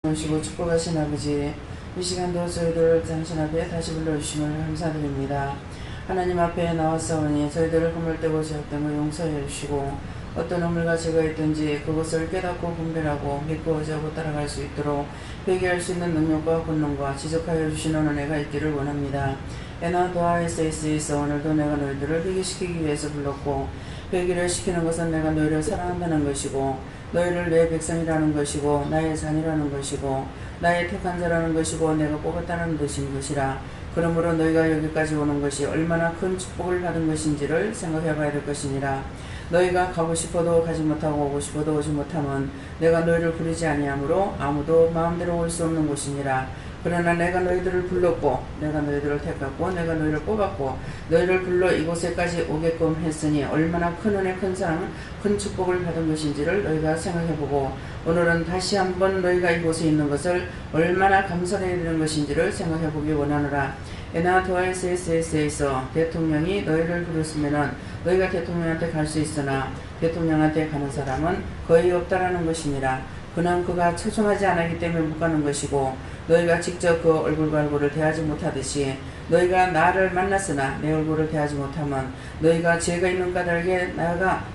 오시고 축복하신 아버지, 이 시간도 저희들 당신 앞에 다시 불러주심을 감사드립니다. 하나님 앞에 나왔사오니 저희들을 허물되고 죄악된 걸 용서해 주시고 어떤 허물과 죄가 있든지 그것을 깨닫고 분별하고 믿고 의지하고 따라갈 수 있도록 회개할 수 있는 능력과 권능과 지적하여 주시는 은혜가 있기를 원합니다. 에나 도아 SS에서 오늘도 내가 너희들을 회개시키기 위해서 불렀고, 회개를 시키는 것은 내가 너희를 사랑한다는 것이고 너희를 내 백성이라는 것이고 나의 자녀라는 것이고 나의 택한 자라는 것이고 내가 뽑았다는 뜻인 것이라. 그러므로 너희가 여기까지 오는 것이 얼마나 큰 축복을 받은 것인지를 생각해 봐야 될 것이니라. 너희가 가고 싶어도 가지 못하고 오고 싶어도 오지 못하면 내가 너희를 부르지 아니하므로 아무도 마음대로 올 수 없는 곳이니라. 그러나 내가 너희들을 불렀고 내가 너희들을 택했고 내가 너희를 뽑았고 너희를 불러 이곳에까지 오게끔 했으니 얼마나 큰 은혜 큰 사랑 큰 축복을 받은 것인지를 너희가 생각해보고 오늘은 다시 한번 너희가 이곳에 있는 것을 얼마나 감사해야 되는 것인지를 생각해보기 원하노라. 에나 도아 SS에서 대통령이 너희를 부르시면은 너희가 대통령한테 갈 수 있으나 대통령한테 가는 사람은 거의 없다라는 것이니라. 그는 그가 초청하지 않았기 때문에 못 가는 것이고 너희가 직접 그 얼굴과 얼굴을 대하지 못하듯이 너희가 나를 만났으나 내 얼굴을 대하지 못하면 너희가 죄가 있는 까닭에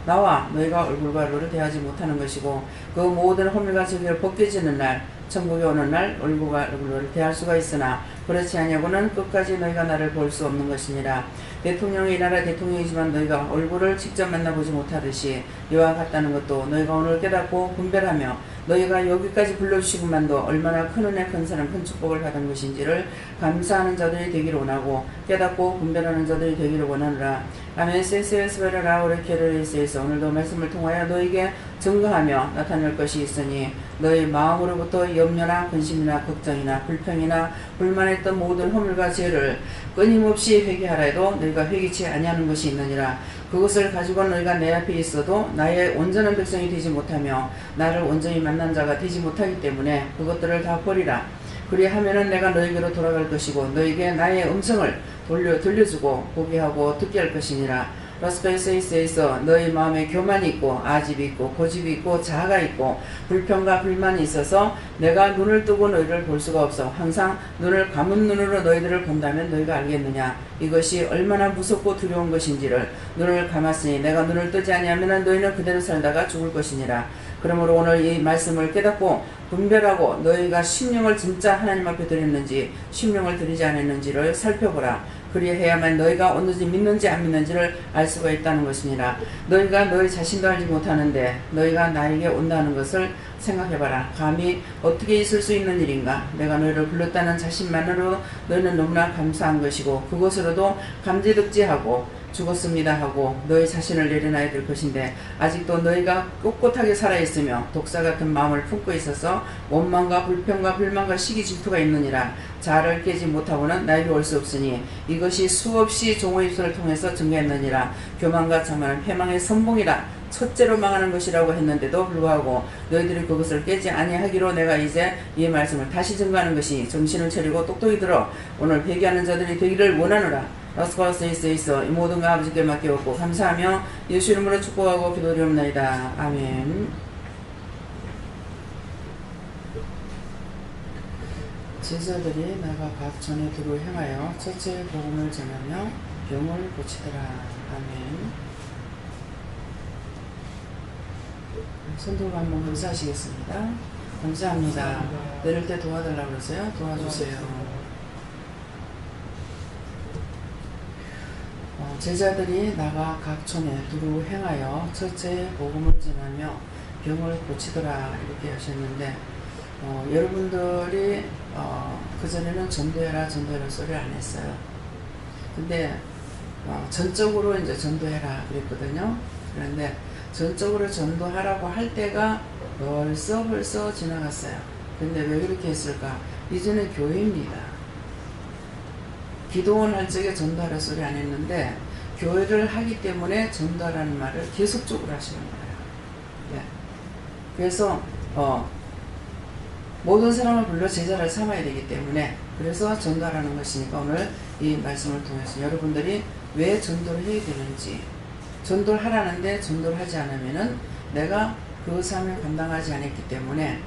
나와 너희가 얼굴과 얼굴을 대하지 못하는 것이고 그 모든 허물과 죄를 벗겨지는 날 천국에 오는 날 얼굴과 얼굴을 대할 수가 있으나 그렇지 아니하고는 끝까지 너희가 나를 볼 수 없는 것이니라. 대통령이 이 나라 대통령이지만 너희가 얼굴을 직접 만나보지 못하듯이 이와 같다는 것도 너희가 오늘 깨닫고 분별하며 너희가 여기까지 불러주시고만도 얼마나 큰 은혜 큰 사랑 큰 축복을 받은 것인지를 감사하는 자들이 되기를 원하고 깨닫고 분별하는 자들이 되기를 원하노라. 아멘. 세세스베라라 오레케르에서 오늘도 말씀을 통하여 너에게 증거하며 나타낼 것이 있으니 너희 마음으로부터 염려나 근심이나 걱정이나 불평이나 불만했던 모든 허물과 죄를 끊임없이 회개하라 해도 너희가 회개치 아니하는 것이 있느니라. 그것을 가지고 너희가 내 앞에 있어도 나의 온전한 백성이 되지 못하며 나를 온전히 만난 자가 되지 못하기 때문에 그것들을 다 버리라. 그리하면은 내가 너희에게로 돌아갈 것이고 너희에게 나의 음성을 들려주고 보게 하고 듣게 할 것이니라. 라스페이스에서 너희 마음에 교만이 있고 아집이 있고 고집이 있고 자아가 있고 불평과 불만이 있어서 내가 눈을 뜨고 너희를 볼 수가 없어. 항상 눈을 감은 눈으로 너희들을 본다면 너희가 알겠느냐. 이것이 얼마나 무섭고 두려운 것인지를. 눈을 감았으니 내가 눈을 뜨지 아니하면 너희는 그대로 살다가 죽을 것이니라. 그러므로 오늘 이 말씀을 깨닫고 분별하고 너희가 심령을 진짜 하나님 앞에 드렸는지 심령을 드리지 않았는지를 살펴보라. 그리해야만 너희가 오는지 믿는지 안 믿는지를 알 수가 있다는 것이니라. 너희가 너희 자신도 알지 못하는데 너희가 나에게 온다는 것을 생각해봐라. 감히 어떻게 있을 수 있는 일인가. 내가 너희를 불렀다는 자신만으로 너희는 너무나 감사한 것이고 그것으로도 감지덕지하고 죽었습니다 하고 너희 자신을 내려놔야 될 것인데 아직도 너희가 꼿꼿하게 살아있으며 독사 같은 마음을 품고 있어서 원망과 불평과 불만과 시기 질투가 있느니라. 자아를 깨지 못하고는 나에게 올 수 없으니 이것이 수없이 종의 입술을 통해서 증거했느니라. 교만과 자만은 패망의 선봉이라. 첫째로 망하는 것이라고 했는데도 불구하고 너희들이 그것을 깨지 아니하기로 내가 이제 이 말씀을 다시 증거하는 것이 정신을 차리고 똑똑히 들어 오늘 회개하는 자들이 되기를 원하노라. 라스코라스에서 이 모든 거 아버지께 맡겨놓고 감사하며 예수 이름으로 축복하고 기도드리옵나이다. 아멘. 제자들이 나가 각 전에 두루 행하여 첫째 복음을 전하며 병을 고치더라. 아멘. 손들고 한번 감사하시겠습니다. 감사합니다. 내릴 때 도와달라고 그러세요. 도와주세요. 제자들이 나가 각 촌에 두루 행하여 첫째 복음을 전하며 병을 고치더라 이렇게 하셨는데 여러분들이 그전에는 전도해라 전도해라 소리를 안 했어요. 근데 전적으로 이제 전도해라 그랬거든요. 그런데 전적으로 전도하라고 할 때가 벌써 지나갔어요. 근데 왜 그렇게 했을까? 이제는 교회입니다. 기도원 할 적에 전도하라 소리 안 했는데 교회를 하기 때문에 전도하라는 말을 계속적으로 하시는 거예요. 예. 그래서 모든 사람을 불러 제자를 삼아야 되기 때문에 그래서 전도하라는 것이니까 오늘 이 말씀을 통해서 여러분들이 왜 전도를 해야 되는지 전도를 하라는데 전도를 하지 않으면은 내가 그 삶을 감당하지 않았기 때문에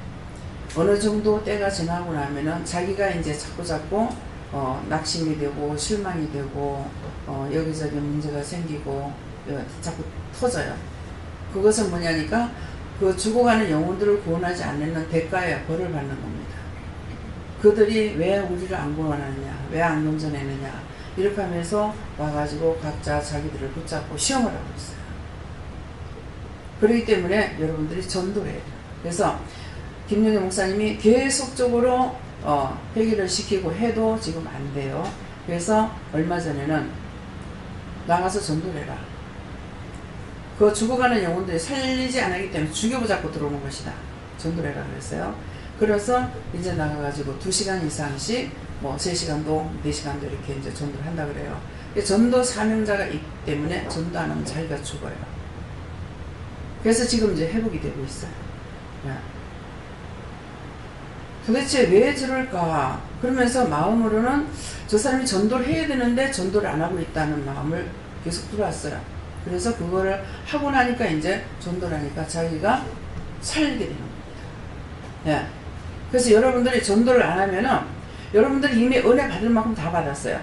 어느 정도 때가 지나고 나면은 자기가 이제 자꾸 낙심이 되고 실망이 되고 여기저기 문제가 생기고 자꾸 터져요. 그것은 뭐냐니까 그 죽어가는 영혼들을 구원하지 않는 대가에 벌을 받는 겁니다. 그들이 왜 우리를 안 구원하느냐, 왜 안 용서내느냐 이렇게 하면서 와가지고 각자 자기들을 붙잡고 시험을 하고 있어요. 그렇기 때문에 여러분들이 전도를 해요. 그래서 김용희 목사님이 계속적으로 회개를 시키고 해도 지금 안 돼요. 그래서 얼마 전에는 나가서 전도를 해라. 그 죽어가는 영혼들이 살리지 않기 때문에 죽여보자고 들어오는 것이다. 전도를 해라 그랬어요. 그래서 이제 나가가지고 2시간 이상씩 3시간도 4시간도 이렇게 이제 전도를 한다 그래요. 전도 사명자가 있기 때문에 전도 안 하면 자기가 죽어요. 그래서 지금 이제 회복이 되고 있어요. 도대체 왜 저럴까? 그러면서 마음으로는 저 사람이 전도를 해야 되는데 전도를 안 하고 있다는 마음을 계속 들어왔어요. 그래서 그거를 하고 나니까 이제 전도를 하니까 자기가 살게 되는 겁니다. 그래서 여러분들이 전도를 안 하면은 여러분들이 이미 은혜 받을 만큼 다 받았어요.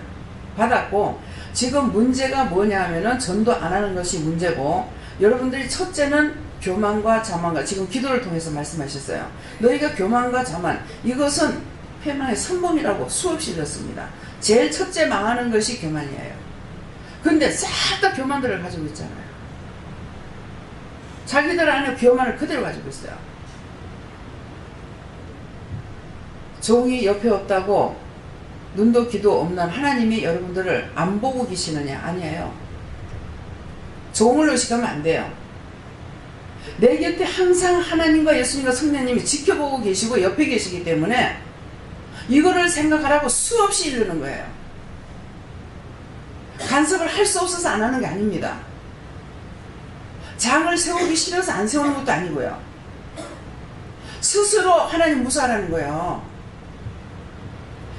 받았고 지금 문제가 뭐냐 하면은 전도 안 하는 것이 문제고 여러분들이 첫째는 교만과 자만과 지금 기도를 통해서 말씀하셨어요. 너희가 교만과 자만 이것은 패망의 선범이라고 수없이 들었습니다. 제일 첫째 망하는 것이 교만이에요. 근데 싹 다 교만들을 가지고 있잖아요. 자기들 안에 교만을 그대로 가지고 있어요. 종이 옆에 없다고 눈도 귀도 없는 하나님이 여러분들을 안 보고 계시느냐? 아니에요. 종을 의식하면 안 돼요. 내 곁에 항상 하나님과 예수님과 성령님이 지켜보고 계시고 옆에 계시기 때문에 이거를 생각하라고 수없이 이르는 거예요. 간섭을 할 수 없어서 안 하는 게 아닙니다. 장을 세우기 싫어서 안 세우는 것도 아니고요. 스스로 하나님 무사하라는 거예요.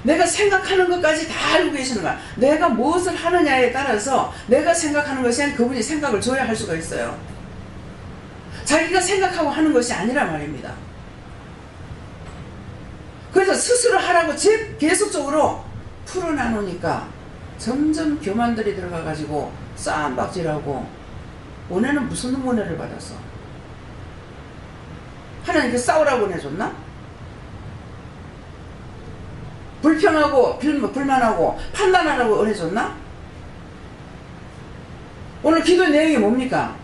내가 생각하는 것까지 다 알고 계시는 거야. 내가 무엇을 하느냐에 따라서 내가 생각하는 것이 아니라 그분이 생각을 줘야 할 수가 있어요. 자기가 생각하고 하는 것이 아니란 말입니다. 그래서 스스로 하라고 계속적으로 풀어놔놓으니까 점점 교만들이 들어가가지고 싸움박질하고 은혜는 무슨 은혜를 받았어? 하나님께 싸우라고 보내줬나? 불평하고 불만하고 판단하라고 은혜 줬나? 오늘 기도의 내용이 뭡니까?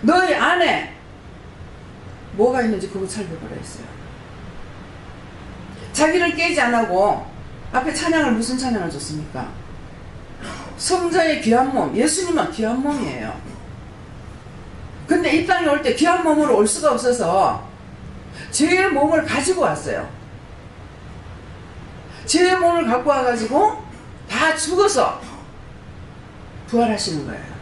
너희 안에 뭐가 있는지 그거 살펴보라 했어요. 자기를 깨지 않고 앞에 찬양을 무슨 찬양을 줬습니까? 성자의 귀한 몸, 예수님은 귀한 몸이에요. 근데 이 땅에 올 때 귀한 몸으로 올 수가 없어서 죄의 몸을 가지고 왔어요. 죄의 몸을 갖고 와가지고 다 죽어서 부활하시는 거예요.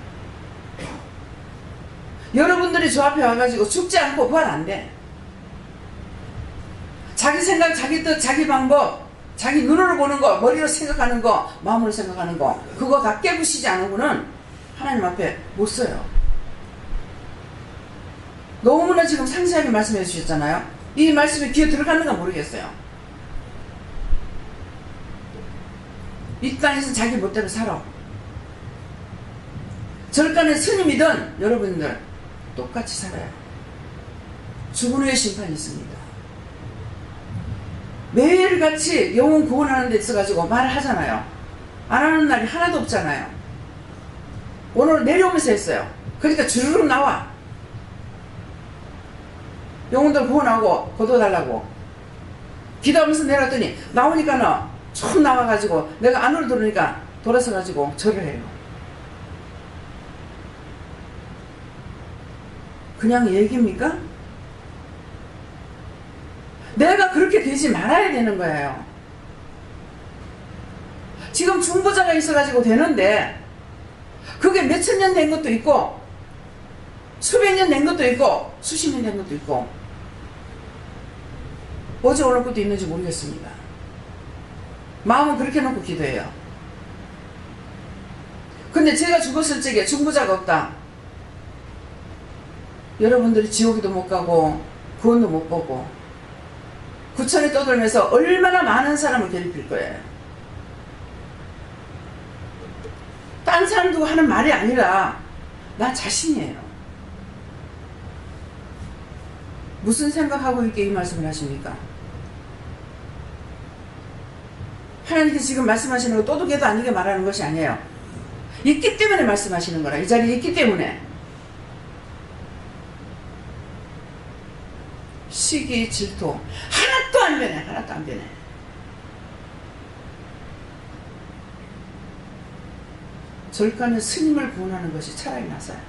여러분들이 저 앞에 와가지고 죽지 않고 부활 안 돼. 자기 생각, 자기 뜻, 자기 방법, 자기 눈으로 보는 거, 머리로 생각하는 거, 마음으로 생각하는 거, 그거 다 깨부시지 않으고는 하나님 앞에 못 서요. 너무나 지금 상세하게 말씀해 주셨잖아요. 이 말씀이 귀에 들어가는가 모르겠어요. 이 땅에서 자기 멋대로 살아. 절간의 스님이든 여러분들 똑같이 살아요. 죽은 후에 심판이 있습니다. 매일같이 영혼 구원하는 데 있어가지고 말을 하잖아요. 안 하는 날이 하나도 없잖아요. 오늘 내려오면서 했어요. 그러니까 주르륵 나와. 영혼들 구원하고 거둬달라고 기도하면서 내려왔더니 나오니까는 쭉 나와가지고 내가 안으로 들어오니까 돌아서가지고 절을 해요. 그냥 얘기입니까? 내가 그렇게 되지 말아야 되는 거예요. 지금 중보자가 있어가지고 되는데 그게 몇천 년 된 것도 있고 수백 년 된 것도 있고 수십 년 된 것도 있고 어제 오늘 것도 있는지 모르겠습니다. 마음은 그렇게 놓고 기도해요. 근데 제가 죽었을 적에 중보자가 없다. 여러분들이 지옥에도 못 가고 구원도 못 보고 구천에 떠돌면서 얼마나 많은 사람을 괴롭힐 거예요. 딴 사람 두고 하는 말이 아니라 나 자신이에요. 무슨 생각하고 이렇게 이 말씀을 하십니까? 하나님께서 지금 말씀하시는 거 또도개도 아니게 말하는 것이 아니에요. 있기 때문에 말씀하시는 거라. 이 자리에 있기 때문에. 시기, 질투 하나도 안 변해. 하나도 안 변해. 절간은 스님을 구원하는 것이 차라리 낫아요.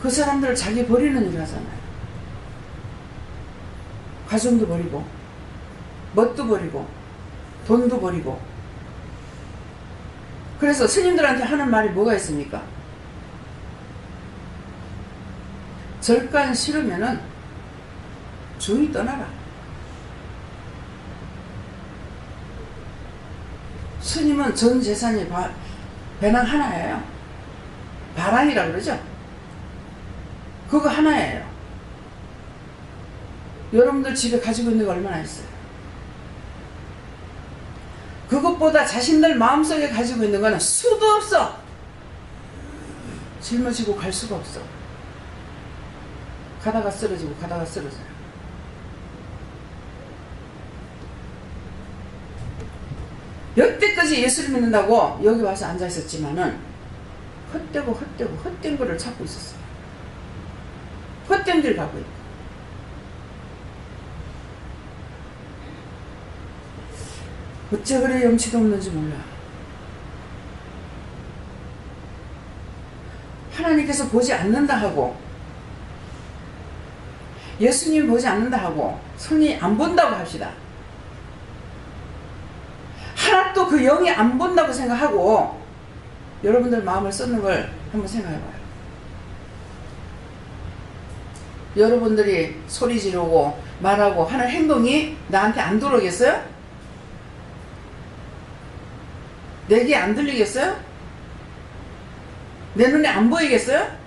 그 사람들을 자기 버리는 일 하잖아요. 가정도 버리고 멋도 버리고 돈도 버리고. 그래서 스님들한테 하는 말이 뭐가 있습니까? 절간 싫으면은 조용히 떠나라. 스님은 전 재산이 배낭 하나예요. 바랑이라 그러죠. 그거 하나예요. 여러분들 집에 가지고 있는 거 얼마나 있어요? 그것보다 자신들 마음속에 가지고 있는 거는 수도 없어. 짊어지고 갈 수가 없어. 가다가 쓰러지고 가다가 쓰러져요. 여태까지 예수를 믿는다고 여기 와서 앉아 있었지만은 헛되고 헛된 거를 찾고 있었어요. 헛된 길 가고 있고. 어째 그래 염치도 없는지 몰라. 하나님께서 보지 않는다 하고 예수님 보지 않는다 하고 성이 안 본다고 합시다. 하나도 그 영이 안 본다고 생각하고 여러분들 마음을 쏟는 걸 한번 생각해봐요. 여러분들이 소리 지르고 말하고 하는 행동이 나한테 안 들어오겠어요? 내 귀에 안 들리겠어요? 내 눈에 안 보이겠어요?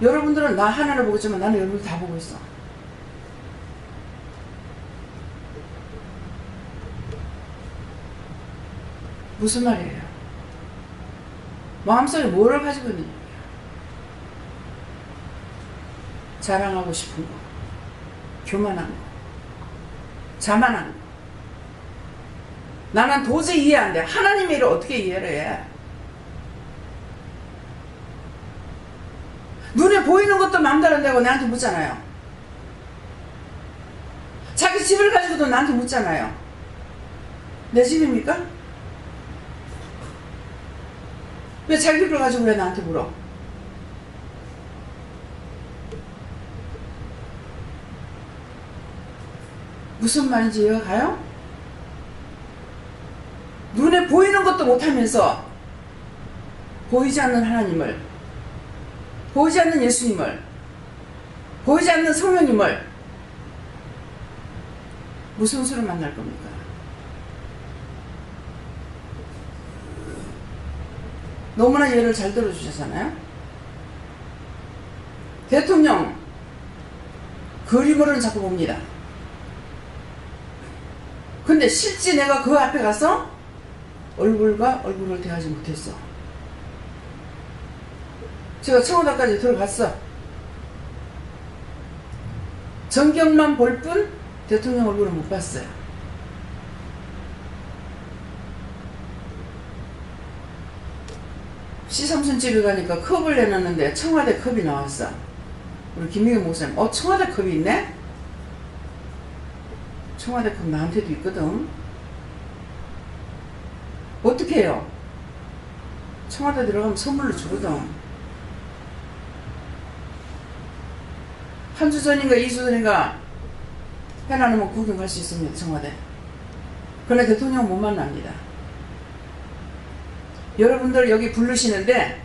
여러분들은 나 하나를 보고 있지만 나는 여러분들 다 보고 있어. 무슨 말이에요? 마음속에 뭐를 가지고 있느냐? 자랑하고 싶은 거, 교만한 거, 자만한 거. 나는 도저히 이해 안 돼. 하나님의 일을 어떻게 이해를 해? 눈에 보이는 것도 남다른다고 나한테 묻잖아요. 자기 집을 가지고도 나한테 묻잖아요. 내 집입니까? 왜 자기 집을 가지고 왜 나한테 물어? 무슨 말인지 이해가 가요? 눈에 보이는 것도 못하면서 보이지 않는 하나님을, 보이지 않는 예수님을, 보이지 않는 성령님을 무슨 수로 만날 겁니까? 너무나 예를 잘 들어주셨잖아요. 대통령 그림으로는 자꾸 봅니다. 근데 실제 내가 그 앞에 가서 얼굴과 얼굴을 대하지 못했어. 제가 청와대까지 들어갔어. 전경만 볼 뿐 대통령 얼굴을 못 봤어요. 시삼순 집에 가니까 컵을 내놨는데 청와대 컵이 나왔어. 우리 김미경 목사님, 청와대 컵이 있네? 청와대 컵 나한테도 있거든. 어떻게 해요? 청와대 들어가면 선물로 주거든. 한 주 전인가 2주 전인가 해놔놓으면 구경 갈 수 있습니다. 청와대. 그러나 대통령 못 만납니다. 여러분들 여기 부르시는데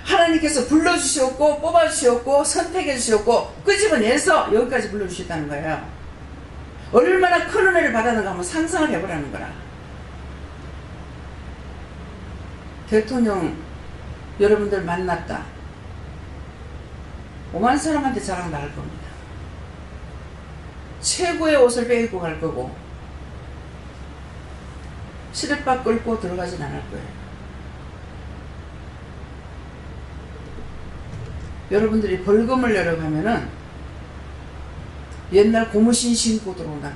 하나님께서 불러주셨고 뽑아주셨고 선택해주셨고 끄집어내서 여기까지 불러주셨다는 거예요. 얼마나 큰 은혜를 받았는가 한번 상상을 해보라는 거라. 대통령 여러분들 만났다. 오만 사람한테 자랑 나갈 겁니다. 최고의 옷을 빼입고 갈 거고 시냇밥 끌고 들어가진 않을 거예요. 여러분들이 벌금을 내려가면은 옛날 고무신 신고 들어온다.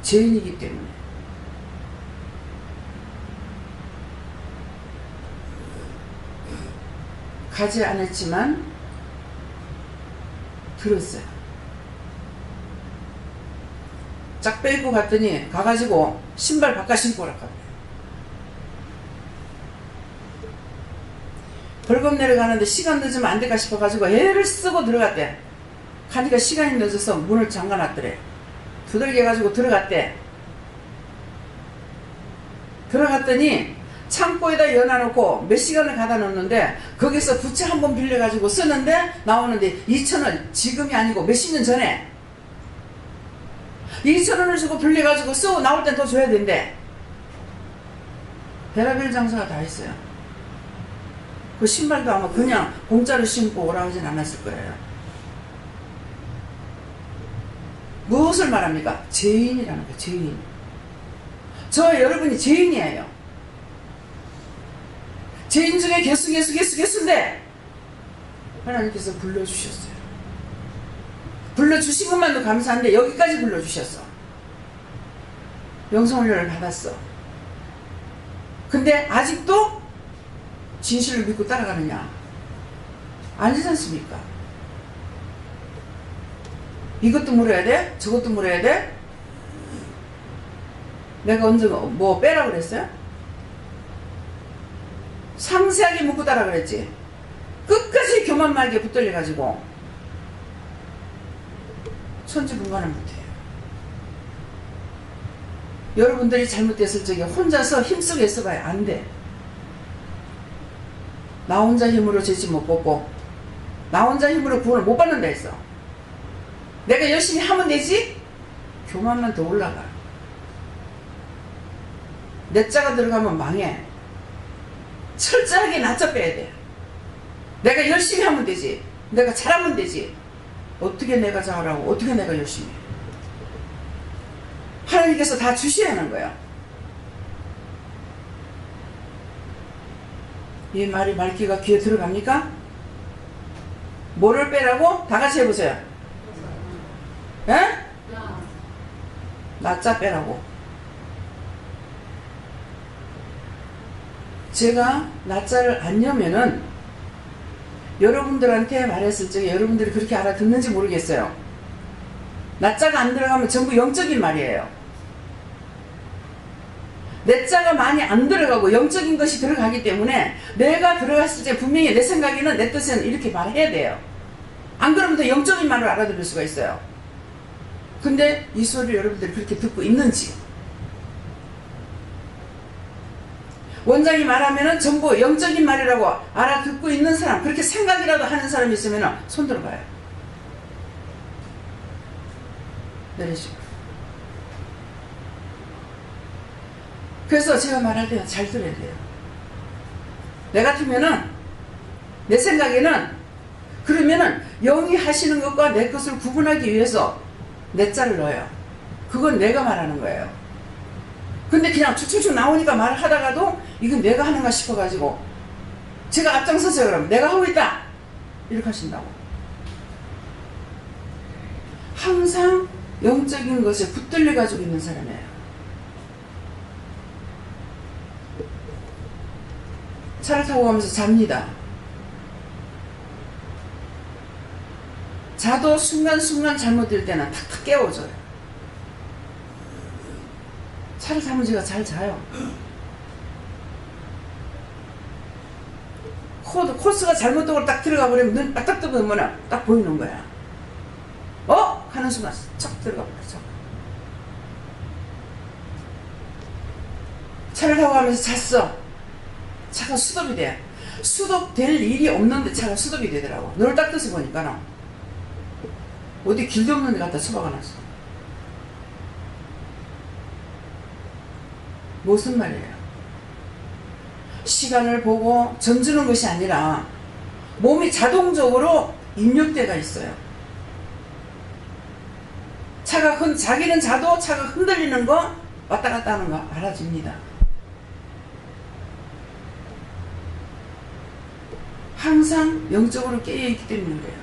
죄인이기 때문에. 가지 않았지만 들었어요. 쫙 빼입고 갔더니 가가지고 신발 바깥 신고 오라고 하더래요. 벌금 내려가는데 시간 늦으면 안 될까 싶어가지고 애를 쓰고 들어갔대. 가니까 시간이 늦어서 문을 잠가놨더래. 두들겨가지고 들어갔대. 들어갔더니 창고에다 연어놓고 몇 시간을 가다 놓는데 거기서 부채 한 번 빌려가지고 쓰는데 나오는데 2,000원, 지금이 아니고 몇십 년 전에 2,000원을 주고 빌려가지고 쓰고 나올 땐 더 줘야 된대. 별의별 장사가 다 있어요. 그 신발도 아마 그냥 공짜로 신고 오라 하진 않았을 거예요. 무엇을 말합니까? 죄인이라는 거예요. 죄인. 저 여러분이 죄인이에요. 죄인 중에 개수인데 하나님께서 불러주셨어요. 불러주신 것만도 감사한데 여기까지 불러주셨어. 영성훈련을 받았어. 근데 아직도 진실을 믿고 따라가느냐? 아니지 않습니까? 이것도 물어야 돼? 저것도 물어야 돼? 내가 언제 뭐 빼라고 그랬어요? 상세하게 묻고 따라 그랬지. 끝까지 교만 말게 붙들려가지고 천지분간을 못해요. 여러분들이 잘못됐을 적에 혼자서 힘쓰고 애써봐야 안 돼. 나 혼자 힘으로 죄지 못 벗고 나 혼자 힘으로 구원을 못 받는다 했어. 내가 열심히 하면 되지? 교만만 더 올라가. 내 자가 들어가면 망해. 철저하게 낮춰 빼야 돼. 내가 열심히 하면 되지. 내가 잘하면 되지. 어떻게 내가 잘하고 어떻게 내가 열심히 해. 하나님께서 다 주셔야 하는 거야. 이 말이 말귀가 귀에 들어갑니까? 뭐를 빼라고? 다 같이 해보세요. 에? 나자 빼라고. 제가 나자를 안 여면은 여러분들한테 말했을 적에 여러분들이 그렇게 알아듣는지 모르겠어요. 나자가 안 들어가면 전부 영적인 말이에요. 내 자가 많이 안 들어가고 영적인 것이 들어가기 때문에 내가 들어갔을 때 분명히 내 생각에는 내 뜻에는 이렇게 말해야 돼요. 안 그러면 더 영적인 말을 알아들을 수가 있어요. 근데 이 소리를 여러분들이 그렇게 듣고 있는지, 원장이 말하면은 전부 영적인 말이라고 알아듣고 있는 사람, 그렇게 생각이라도 하는 사람이 있으면 손 들어봐요. 내리시고. 그래서 제가 말할 때 잘 들어야 돼요. 내 같으면은, 내 생각에는, 그러면은 영이 하시는 것과 내 것을 구분하기 위해서 내 자를 넣어요. 그건 내가 말하는 거예요. 근데 그냥 쭉쭉쭉 나오니까 말을 하다가도 이건 내가 하는가 싶어가지고 제가 앞장서세요. 그러면 내가 하고 있다 이렇게 하신다고. 항상 영적인 것에 붙들려 가지고 있는 사람이에요. 차를 타고 가면서 잡니다. 자도 순간순간 잘못될 때는 탁탁 깨워줘요. 차를 타면 제가 잘 자요. 코스가 잘못되고 딱 들어가 버리면 눈 딱 뜨면 딱 보이는 거야. 하는 순간 척 들어가 버려. 차를 타고 가면서 잤어. 차가 수독이 돼. 수독될 일이 없는데 차가 수독이 되더라고. 눈을 딱 떠서 보니까 어디 길도 없는 데 갖다 처박아 놨어. 무슨 말이에요? 시간을 보고 져주는 것이 아니라 몸이 자동적으로 입력대가 있어요. 자기는 차가 흔들리는 거 왔다 갔다 하는 거 알아줍니다. 항상 영적으로 깨어있기 때문인 거예요.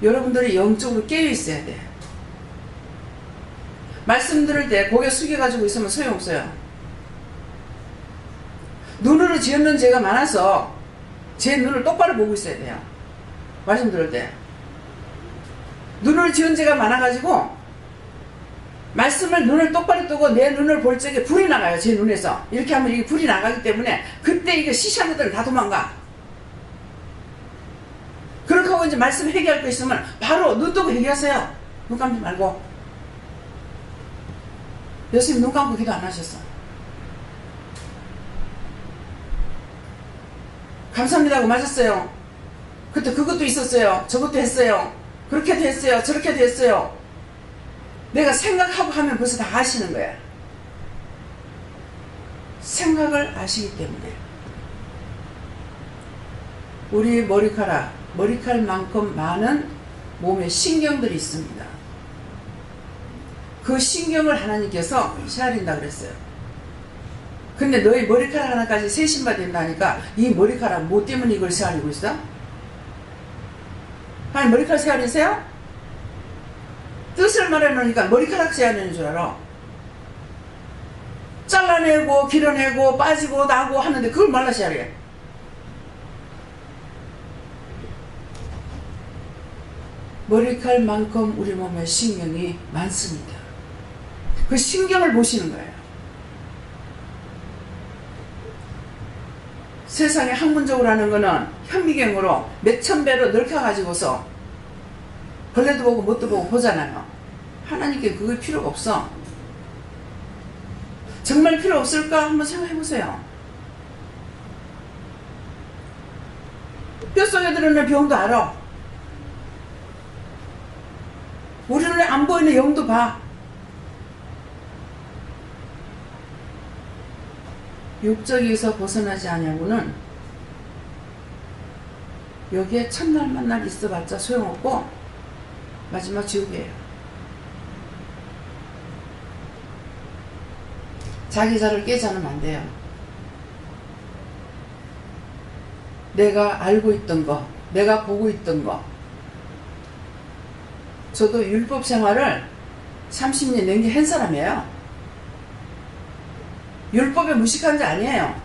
여러분들이 영적으로 깨어있어야 돼. 말씀 들을 때 고개 숙여가지고 있으면 소용없어요. 눈으로 지었는 죄가 많아서 제 눈을 똑바로 보고 있어야 돼요. 말씀 들을 때 눈으로 지은 죄가 많아가지고 말씀을 눈을 똑바로 뜨고 내 눈을 볼 적에 불이 나가요. 제 눈에서 이렇게 하면 이게 불이 나가기 때문에 그때 이게 시시한 것들은 다 도망가. 그렇게 하고 이제 말씀 회개할 거 있으면 바로 눈 뜨고 회개하세요. 눈 감지 말고. 예수님 눈 감고 기도 안 하셨어. 감사합니다고 맞았어요. 그때 그것도 있었어요. 저것도 했어요. 그렇게도 했어요. 저렇게도 했어요. 내가 생각하고 하면 벌써 다 아시는 거야. 생각을 아시기 때문에. 우리 머리칼만큼 많은 몸에 신경들이 있습니다. 그 신경을 하나님께서 헤아린다 그랬어요. 근데 너희 머리카락 하나까지 세신바 된다니까 이 머리카락 뭐 때문에 이걸 헤아리고 있어? 아니 머리카락 헤아리세요? 뜻을 말해놓으니까 머리카락 헤아리는 줄 알아. 잘라내고 길어내고 빠지고 나고 하는데 그걸 말라 헤아리해. 머리칼만큼 우리 몸에 신경이 많습니다. 그 신경을 보시는 거예요. 세상에 학문적으로 하는 거는 현미경으로 몇천 배로 넓혀가지고서 벌레도 보고 뭣도 보고 보잖아요. 하나님께 그게 필요가 없어. 정말 필요 없을까? 한번 생각해 보세요. 뼛속에 들어있는 병도 알아. 우리 눈에 안 보이는 영도 봐. 육적에서 벗어나지 않냐고는 여기에 첫날 만날 있어봤자 소용없고 마지막 지옥이에요. 자기 자를 깨지 않으면 안 돼요. 내가 알고 있던 거, 내가 보고 있던 거. 저도 율법 생활을 30년 넘게 한 사람이에요. 율법에 무식한 자 아니에요.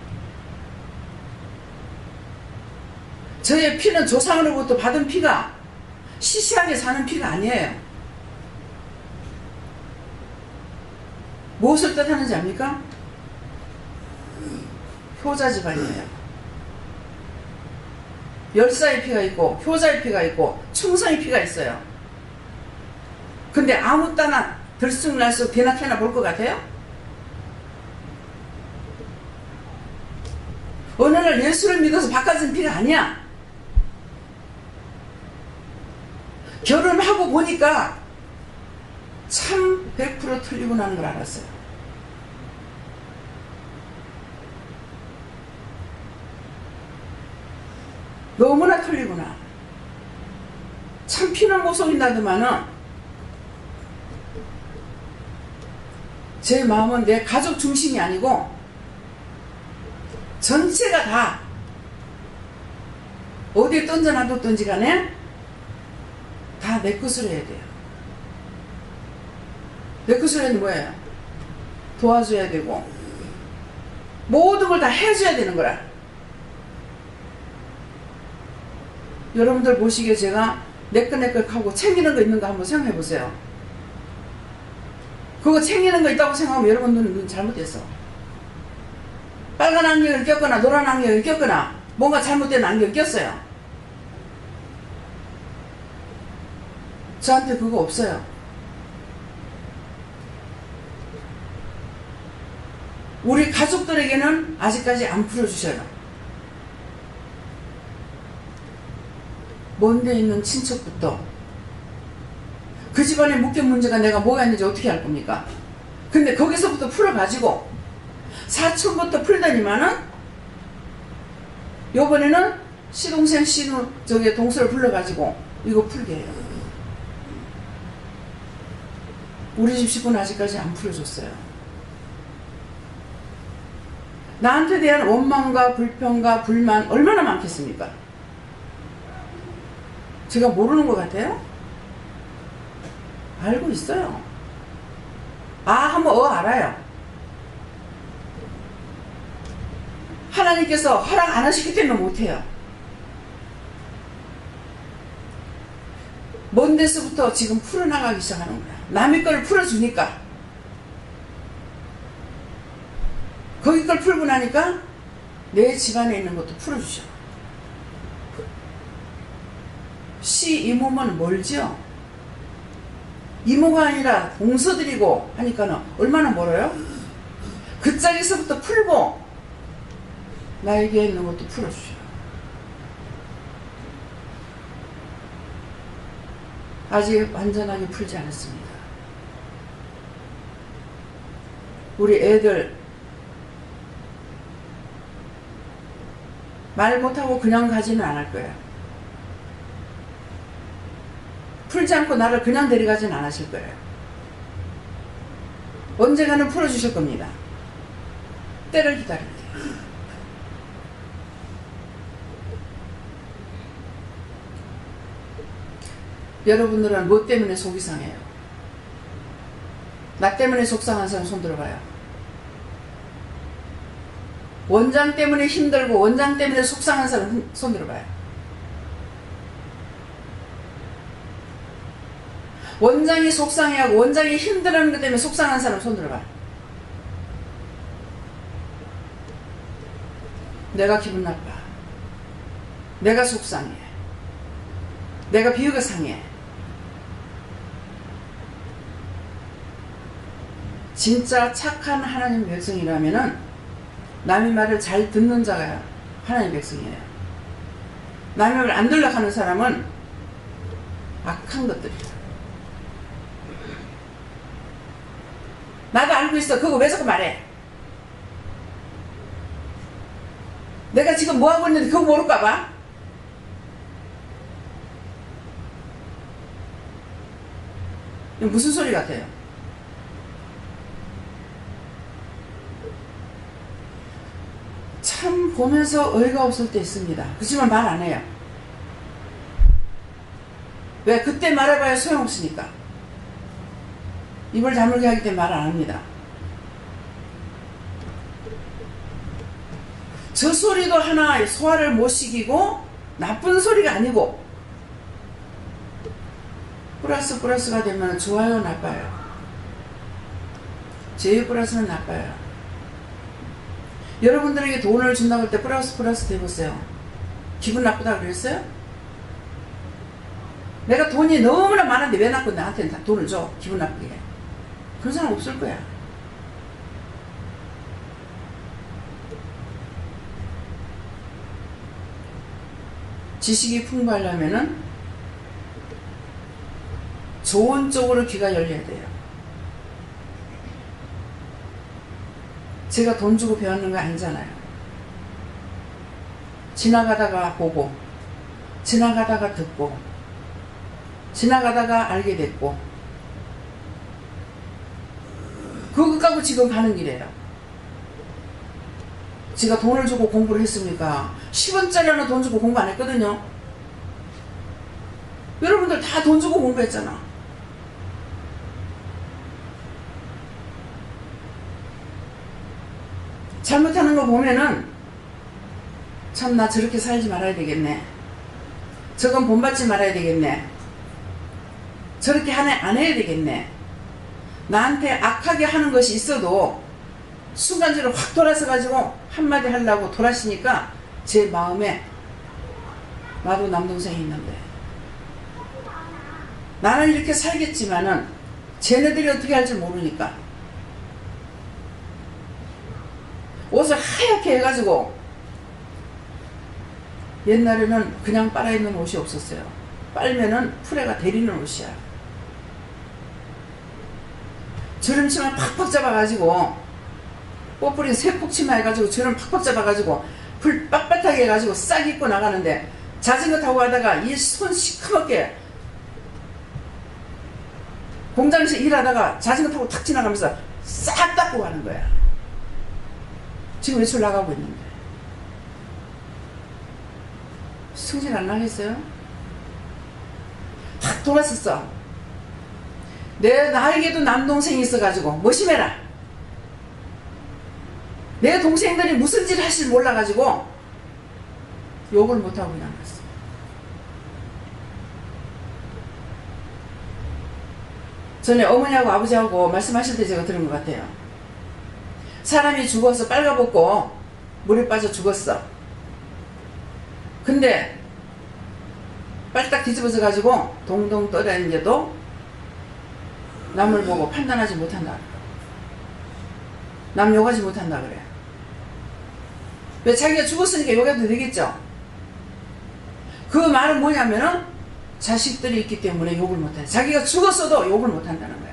저의 피는 조상으로부터 받은 피가 시시하게 사는 피가 아니에요. 무엇을 뜻하는지 압니까? 효자 집안이에요. 열사의 피가 있고 효자의 피가 있고 충성의 피가 있어요. 근데 아무 때나 들쑥날쑥 대낮에나 볼 것 같아요? 어느 날 예수를 믿어서 바꿔진 피가 아니야. 결혼하고 보니까 참 100% 틀리고 나는 걸 알았어요. 너무나 틀리구나. 참 피는 못 속인다더만은 제 마음은 내 가족 중심이 아니고 전체가 다 어디에 던져놔뒀던지 간에 다 내 것으로 해야 돼요. 내 것으로 해야 뭐예요? 도와줘야 되고 모든 걸 다 해줘야 되는 거라. 여러분들 보시기에 제가 내꺼내꺼 하고 챙기는 거 있는 거 한번 생각해 보세요. 그거 챙기는 거 있다고 생각하면 여러분 눈은 잘못됐어. 빨간 안경을 꼈거나 노란 안경을 꼈거나 뭔가 잘못된 안경을 꼈어요. 저한테 그거 없어요. 우리 가족들에게는 아직까지 안 풀어주셔요. 먼데 있는 친척부터 그 집안에 묶인 문제가 내가 뭐가 있는지 어떻게 할 겁니까? 근데 거기서부터 풀어가지고 사촌부터 풀더니만은 요번에는 시동생 저기 동서를 불러가지고 이거 풀게 해요. 우리 집 식구는 아직까지 안 풀어줬어요. 나한테 대한 원망과 불평과 불만 얼마나 많겠습니까? 제가 모르는 것 같아요? 알고 있어요. 한번 알아요. 하나님께서 허락 안 하시기 때문에 못해요. 먼 데서부터 지금 풀어나가기 시작하는 거야. 남의 걸 풀어주니까. 거기 걸 풀고 나니까 내 집안에 있는 것도 풀어주셔. 이모면 멀지요? 이모가 아니라 동서들이고 하니까는 얼마나 멀어요? 그 짝에서부터 풀고 나에게 있는 것도 풀어주셔. 아직 완전하게 풀지 않았습니다. 우리 애들 말 못하고 그냥 가지는 않을 거예요. 풀지 않고 나를 그냥 데려가지는 않으실 거예요. 언젠가는 풀어주실 겁니다. 때를 기다립니다. 여러분들은 뭐 때문에 속이 상해요? 나 때문에 속상한 사람 손 들어봐요. 원장 때문에 힘들고 원장 때문에 속상한 사람 손 들어봐요. 원장이 속상해하고 원장이 힘들어하는 것 때문에 속상한 사람 손 들어봐요. 내가 기분 나빠. 내가 속상해. 내가 비유가 상해. 진짜 착한 하나님 백성이라면은 남의 말을 잘 듣는 자가 하나님 백성이에요. 남의 말을 안 들으려고 하는 사람은 악한 것들이에요. 나도 알고 있어. 그거 왜 자꾸 말해? 내가 지금 뭐하고 있는데 그거 모를까봐? 이거 무슨 소리 같아요? 참 보면서 어이가 없을 때 있습니다. 그렇지만 말 안 해요. 왜? 그때 말해봐야 소용없으니까. 입을 다물게 하기 때문에 말 안 합니다. 저 소리도 하나 소화를 못 시키고 나쁜 소리가 아니고 플러스가 되면 좋아요, 나빠요? 제일 플러스는 나빠요. 여러분들에게 돈을 준다고 할 때 플러스 돼보세요. 기분 나쁘다고 그랬어요? 내가 돈이 너무나 많은데 왜 나한테 돈을 줘? 기분 나쁘게. 그런 사람 없을 거야. 지식이 풍부하려면은 좋은 쪽으로 귀가 열려야 돼요. 제가 돈 주고 배웠는 거 아니잖아요. 지나가다가 보고, 지나가다가 듣고, 지나가다가 알게 됐고, 그거 갖고 지금 가는 길이에요. 제가 돈을 주고 공부를 했습니까? 10원짜리 하나 돈 주고 공부 안 했거든요. 여러분들 다 돈 주고 공부했잖아. 잘못하는 거 보면은 참 나 저렇게 살지 말아야 되겠네. 저건 본받지 말아야 되겠네. 저렇게 안 해야 되겠네. 나한테 악하게 하는 것이 있어도 순간적으로 확 돌아서 가지고 한마디 하려고 돌아시니까 제 마음에 나도 남동생이 있는데 나는 이렇게 살겠지만은 쟤네들이 어떻게 할지 모르니까 옷을 하얗게 해가지고, 옛날에는 그냥 빨아입는 옷이 없었어요. 빨면은 풀에가 데리는 옷이야. 저렴치마 팍팍 잡아가지고 뽀뿌리 새폭치마 해가지고 저렴 팍팍 잡아가지고 불 빳빳하게 해가지고 싹 입고 나가는데 자전거 타고 가다가 이 손 시커멓게 공장에서 일하다가 자전거 타고 탁 지나가면서 싹 닦고 가는 거야. 지금 외출 나가고 있는데 승진 안 나겠어요? 탁 돌았었어. 내 나에게도 남동생이 있어가지고 뭐심해라. 내 동생들이 무슨 짓을 하실 몰라가지고 욕을 못하고 그냥 갔어. 전에 어머니하고 아버지하고 말씀하실 때 제가 들은 것 같아요. 사람이 죽어서 빨가벗고 물에 빠져 죽었어. 근데 빨딱 뒤집어져 가지고 동동 떠다니는데도 남을 보고 판단하지 못한다. 남 욕하지 못한다 그래. 왜? 자기가 죽었으니까 욕해도 되겠죠. 그 말은 뭐냐면은 자식들이 있기 때문에 욕을 못해. 자기가 죽었어도 욕을 못한다는 거야.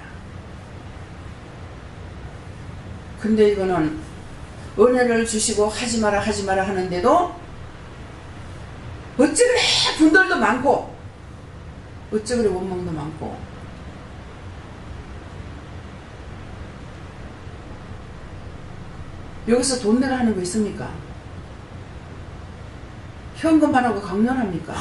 근데 이거는 은혜를 주시고 하지 마라 하지 마라 하는데도 어찌 그래 분들도 많고 어찌 그래 원망도 많고 여기서 돈 내라 하는 거 있습니까? 현금하라고 강렬합니까?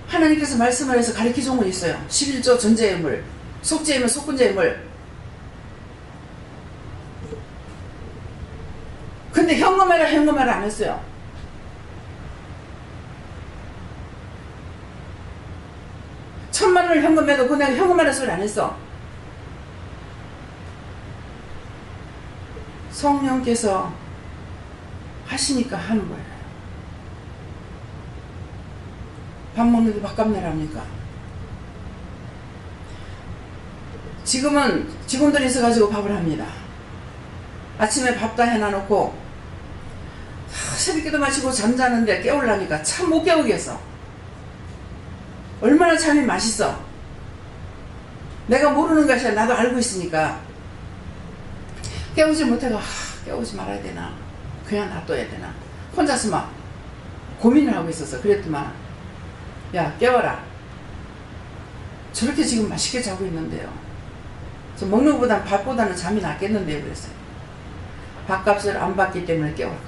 하나님께서 말씀을 해서 가르치신 건 있어요. 11조 전제의 물, 속죄의 물, 속군제의 물. 근데 현금해라 현금해라 안 했어요. 천만 원을 현금해도 그 내가 현금하라 소리 안 했어. 성령께서 하시니까 하는 거예요. 밥 먹는데 밥값 내랍니까? 지금은 직원들이 있어가지고 밥을 합니다. 아침에 밥 다 해놔놓고 새벽기도 마치고 잠자는데 깨우려니까 참 못 깨우겠어. 얼마나 잠이 맛있어. 내가 모르는 것이야. 나도 알고 있으니까 깨우지 못해가 깨우지 말아야 되나 그냥 놔둬야 되나 혼자서 막 고민을 하고 있었어. 그랬더만 야 깨워라. 저렇게 지금 맛있게 자고 있는데요. 저 먹는 것보단 밥보다는 잠이 낫겠는데요. 그랬어요. 밥값을 안 받기 때문에 깨워라.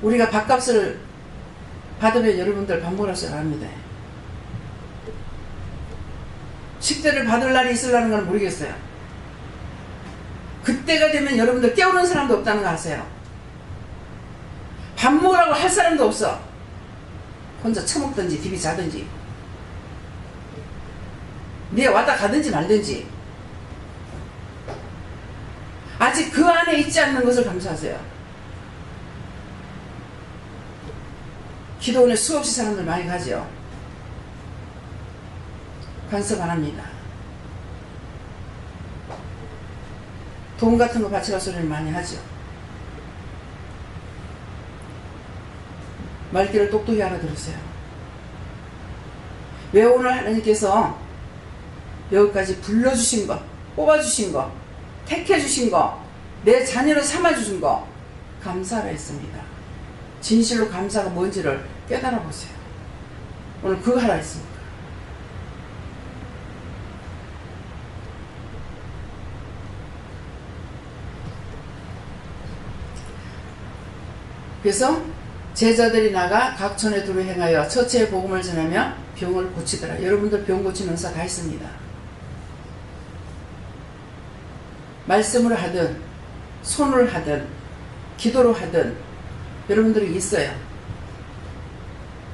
우리가 밥값을 받으면 여러분들 밥 먹을 줄 압니다. 식대를 받을 날이 있으려는 건 모르겠어요. 그때가 되면 여러분들 깨우는 사람도 없다는 거 아세요? 밥 먹으라고 할 사람도 없어. 혼자 처먹든지 디비 자든지 네 왔다 가든지 말든지 아직 그 안에 있지 않는 것을 감사하세요. 기도원에 수없이 사람들 많이 가죠. 간섭 안 합니다. 돈 같은 거 바치라 소리를 많이 하죠. 말귀를 똑똑히 알아들으세요. 왜 오늘 하나님께서 여기까지 불러주신 거, 뽑아주신 거, 택해주신 거, 내 자녀로 삼아주신 거 감사를 했습니다. 진실로 감사가 뭔지를 깨달아 보세요. 오늘 그거 하라 했습니다. 그래서 제자들이 나가 각 촌에 두루 행하여 처체의 복음을 전하며 병을 고치더라. 여러분들 병 고치는 의사 다 있습니다. 말씀으로 하든 손으로 하든 기도로 하든 여러분들이 있어요.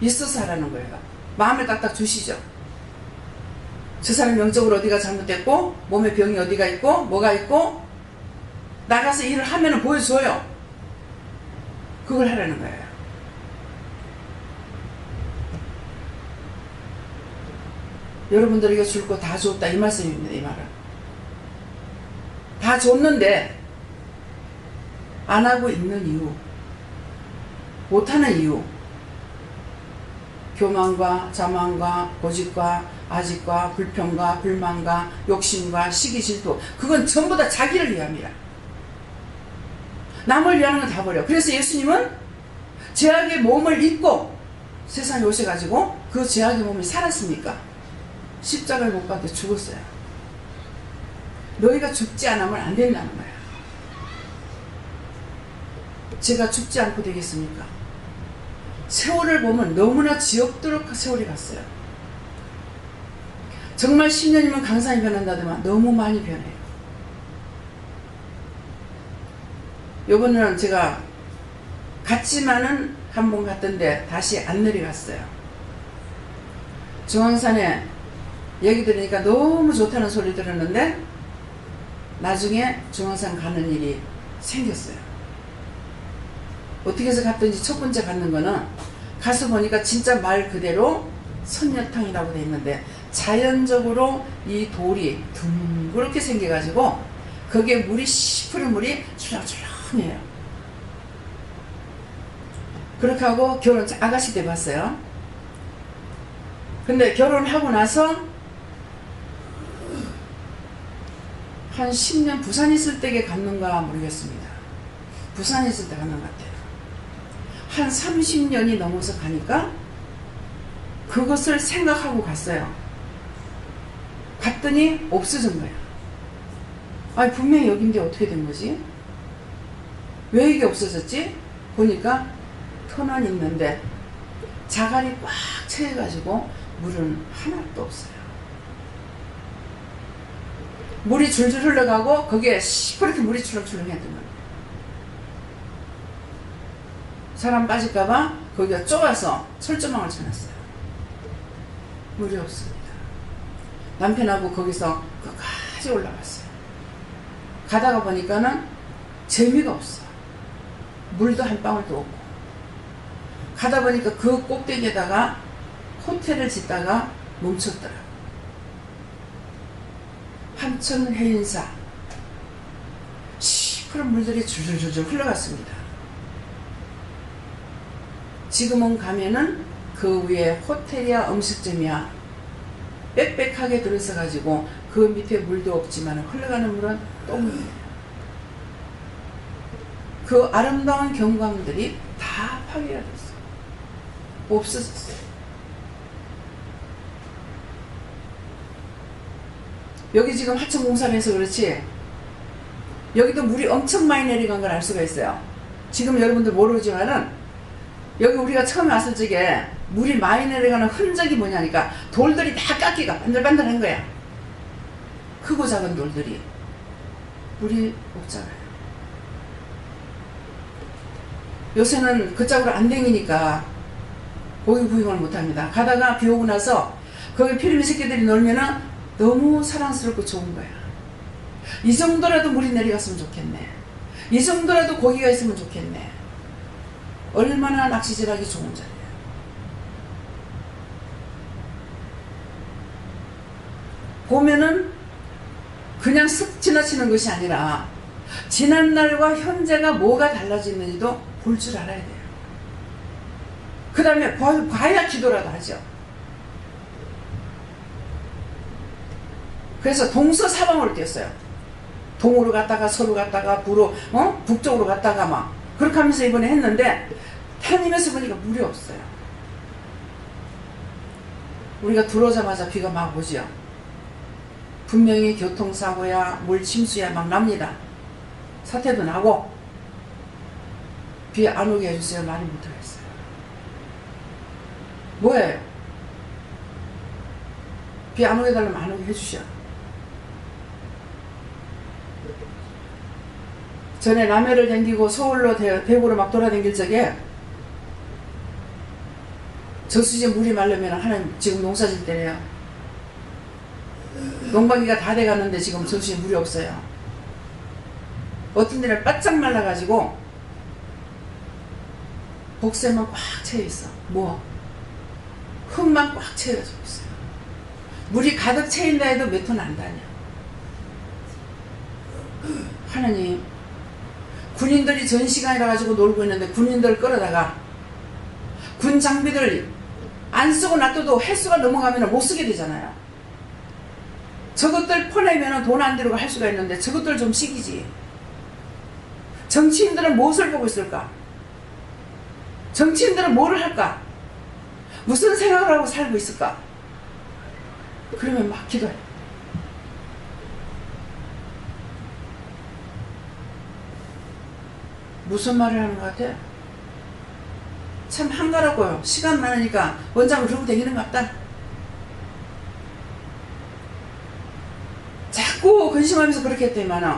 있어서 하라는 거예요. 마음을 딱딱 주시죠. 저 사람 영적으로 어디가 잘못됐고 몸에 병이 어디가 있고 뭐가 있고 나가서 일을 하면 보여줘요. 그걸 하라는 거예요. 여러분들에게 줄 거 다 줬다 이 말씀입니다. 이 말은 다 줬는데 안 하고 있는 이유, 못하는 이유 교만과 자만과 고집과 아집과 불평과 불만과 욕심과 시기 질투, 그건 전부 다 자기를 위함이라. 남을 위하는 건 다 버려. 그래서 예수님은 죄악의 몸을 입고 세상에 오셔가지고 그 죄악의 몸이 살았습니까? 십자가를 못 박혀 죽었어요. 너희가 죽지 않으면 안 된다는 거야. 제가 죽지 않고 되겠습니까? 세월을 보면 너무나 지옥도록 세월이 갔어요. 정말 10년이면 강산이 변한다더만 너무 많이 변해요. 요번에는 제가 갔지만은 한 번 갔던데 다시 안 내려갔어요. 중앙산에 얘기 들으니까 너무 좋다는 소리 들었는데 나중에 중앙산 가는 일이 생겼어요. 어떻게 해서 갔든지 첫 번째 갔는 거는 가서 보니까 진짜 말 그대로 선녀탕이라고 돼 있는데 자연적으로 이 돌이 둥그렇게 생겨가지고 거기에 물이 시푸른 물이 출렁출렁해요. 그렇게 하고 결혼 아가씨 때 봤어요. 근데 결혼하고 나서 한 10년 부산에 있을 때에 갔는가 모르겠습니다. 부산에 있을 때 갔는 것 같아요. 한 30년이 넘어서 가니까 그것을 생각하고 갔어요. 갔더니 없어진 거야. 아니 분명히 여긴데 어떻게 된 거지? 왜 이게 없어졌지? 보니까 터널 있는데 자갈이 꽉 채여가지고 물은 하나도 없어요. 물이 줄줄 흘러가고 거기에 시퍼렇게 물이 출렁출렁했더만 사람 빠질까봐 거기가 좁아서 철조망을 쳐놨어요. 물이 없습니다. 남편하고 거기서 끝까지 올라갔어요. 가다가 보니까는 재미가 없어. 물도 한 방울도 없고 가다 보니까 그 꼭대기에다가 호텔을 짓다가 멈췄더라. 함천 해인사 시커먼 물들이 줄줄줄줄 흘러갔습니다. 지금은 가면은 그 위에 호텔이야 음식점이야 빽빽하게 들어서가지고 그 밑에 물도 없지만 흘러가는 물은 똥이에요. 그 아름다운 경관들이 다 파괴가 됐어요. 없어졌어요. 여기 지금 하천 공사를 해서 그렇지 여기도 물이 엄청 많이 내려간 걸 알 수가 있어요. 지금 여러분들 모르지만은 여기 우리가 처음에 왔을 적에 물이 많이 내려가는 흔적이 뭐냐니까 돌들이 다 깎이가 반들반들한 거야. 크고 작은 돌들이. 물이 없잖아요. 요새는 그쪽으로 안 댕기니까 고기 구경을 못합니다. 가다가 비 오고 나서 거기 피리미 새끼들이 놀면은 너무 사랑스럽고 좋은 거야. 이 정도라도 물이 내려갔으면 좋겠네. 이 정도라도 고기가 있으면 좋겠네. 얼마나 낚시질하기 좋은 자리야. 보면은 그냥 쓱 지나치는 것이 아니라 지난날과 현재가 뭐가 달라졌는지도 볼 줄 알아야 돼요. 그 다음에 봐야 기도라도 하죠. 그래서 동서사방으로 뛰었어요. 동으로 갔다가 서로 갔다가 북쪽으로 갔다가 막 그렇게 하면서 이번에 했는데 다니면서 보니까 물이 없어요. 우리가 들어오자마자 비가 막 오죠. 분명히 교통사고야 물 침수야 막 납니다. 사태도 나고 비 안 오게 해주세요. 말이 못하겠어요. 뭐예요? 비 안 오게 해달라면 안 오게 해주셔. 전에 남해를 댕기고 서울로 대구로 막 돌아다닐 적에 저수지에 물이 마르면 하나님 지금 농사 질 때래요. 농방기가 다 돼가는데 지금 저수지에 물이 없어요. 어떤 데는 바짝 말라가지고 복새만 꽉 채여있어. 뭐 흙만 꽉 채여가지고 있어요. 물이 가득 채인다 해도 몇 톤 안 다녀. 하나님 군인들이 전시간이라 가지고 놀고 있는데 군인들 끌어다가 군 장비들 안 쓰고 놔둬도 횟수가 넘어가면 못 쓰게 되잖아요. 저것들 퍼내면 돈 안 들고 할 수가 있는데 저것들 좀 시키지. 정치인들은 무엇을 보고 있을까? 정치인들은 뭐를 할까? 무슨 생각을 하고 살고 있을까? 그러면 막 기도해. 무슨 말을 하는 것 같아요? 참 한가롭고요. 시간 많으니까 원장을 그러고 다니는 것 같다. 자꾸 근심하면서 그렇게 했더니만은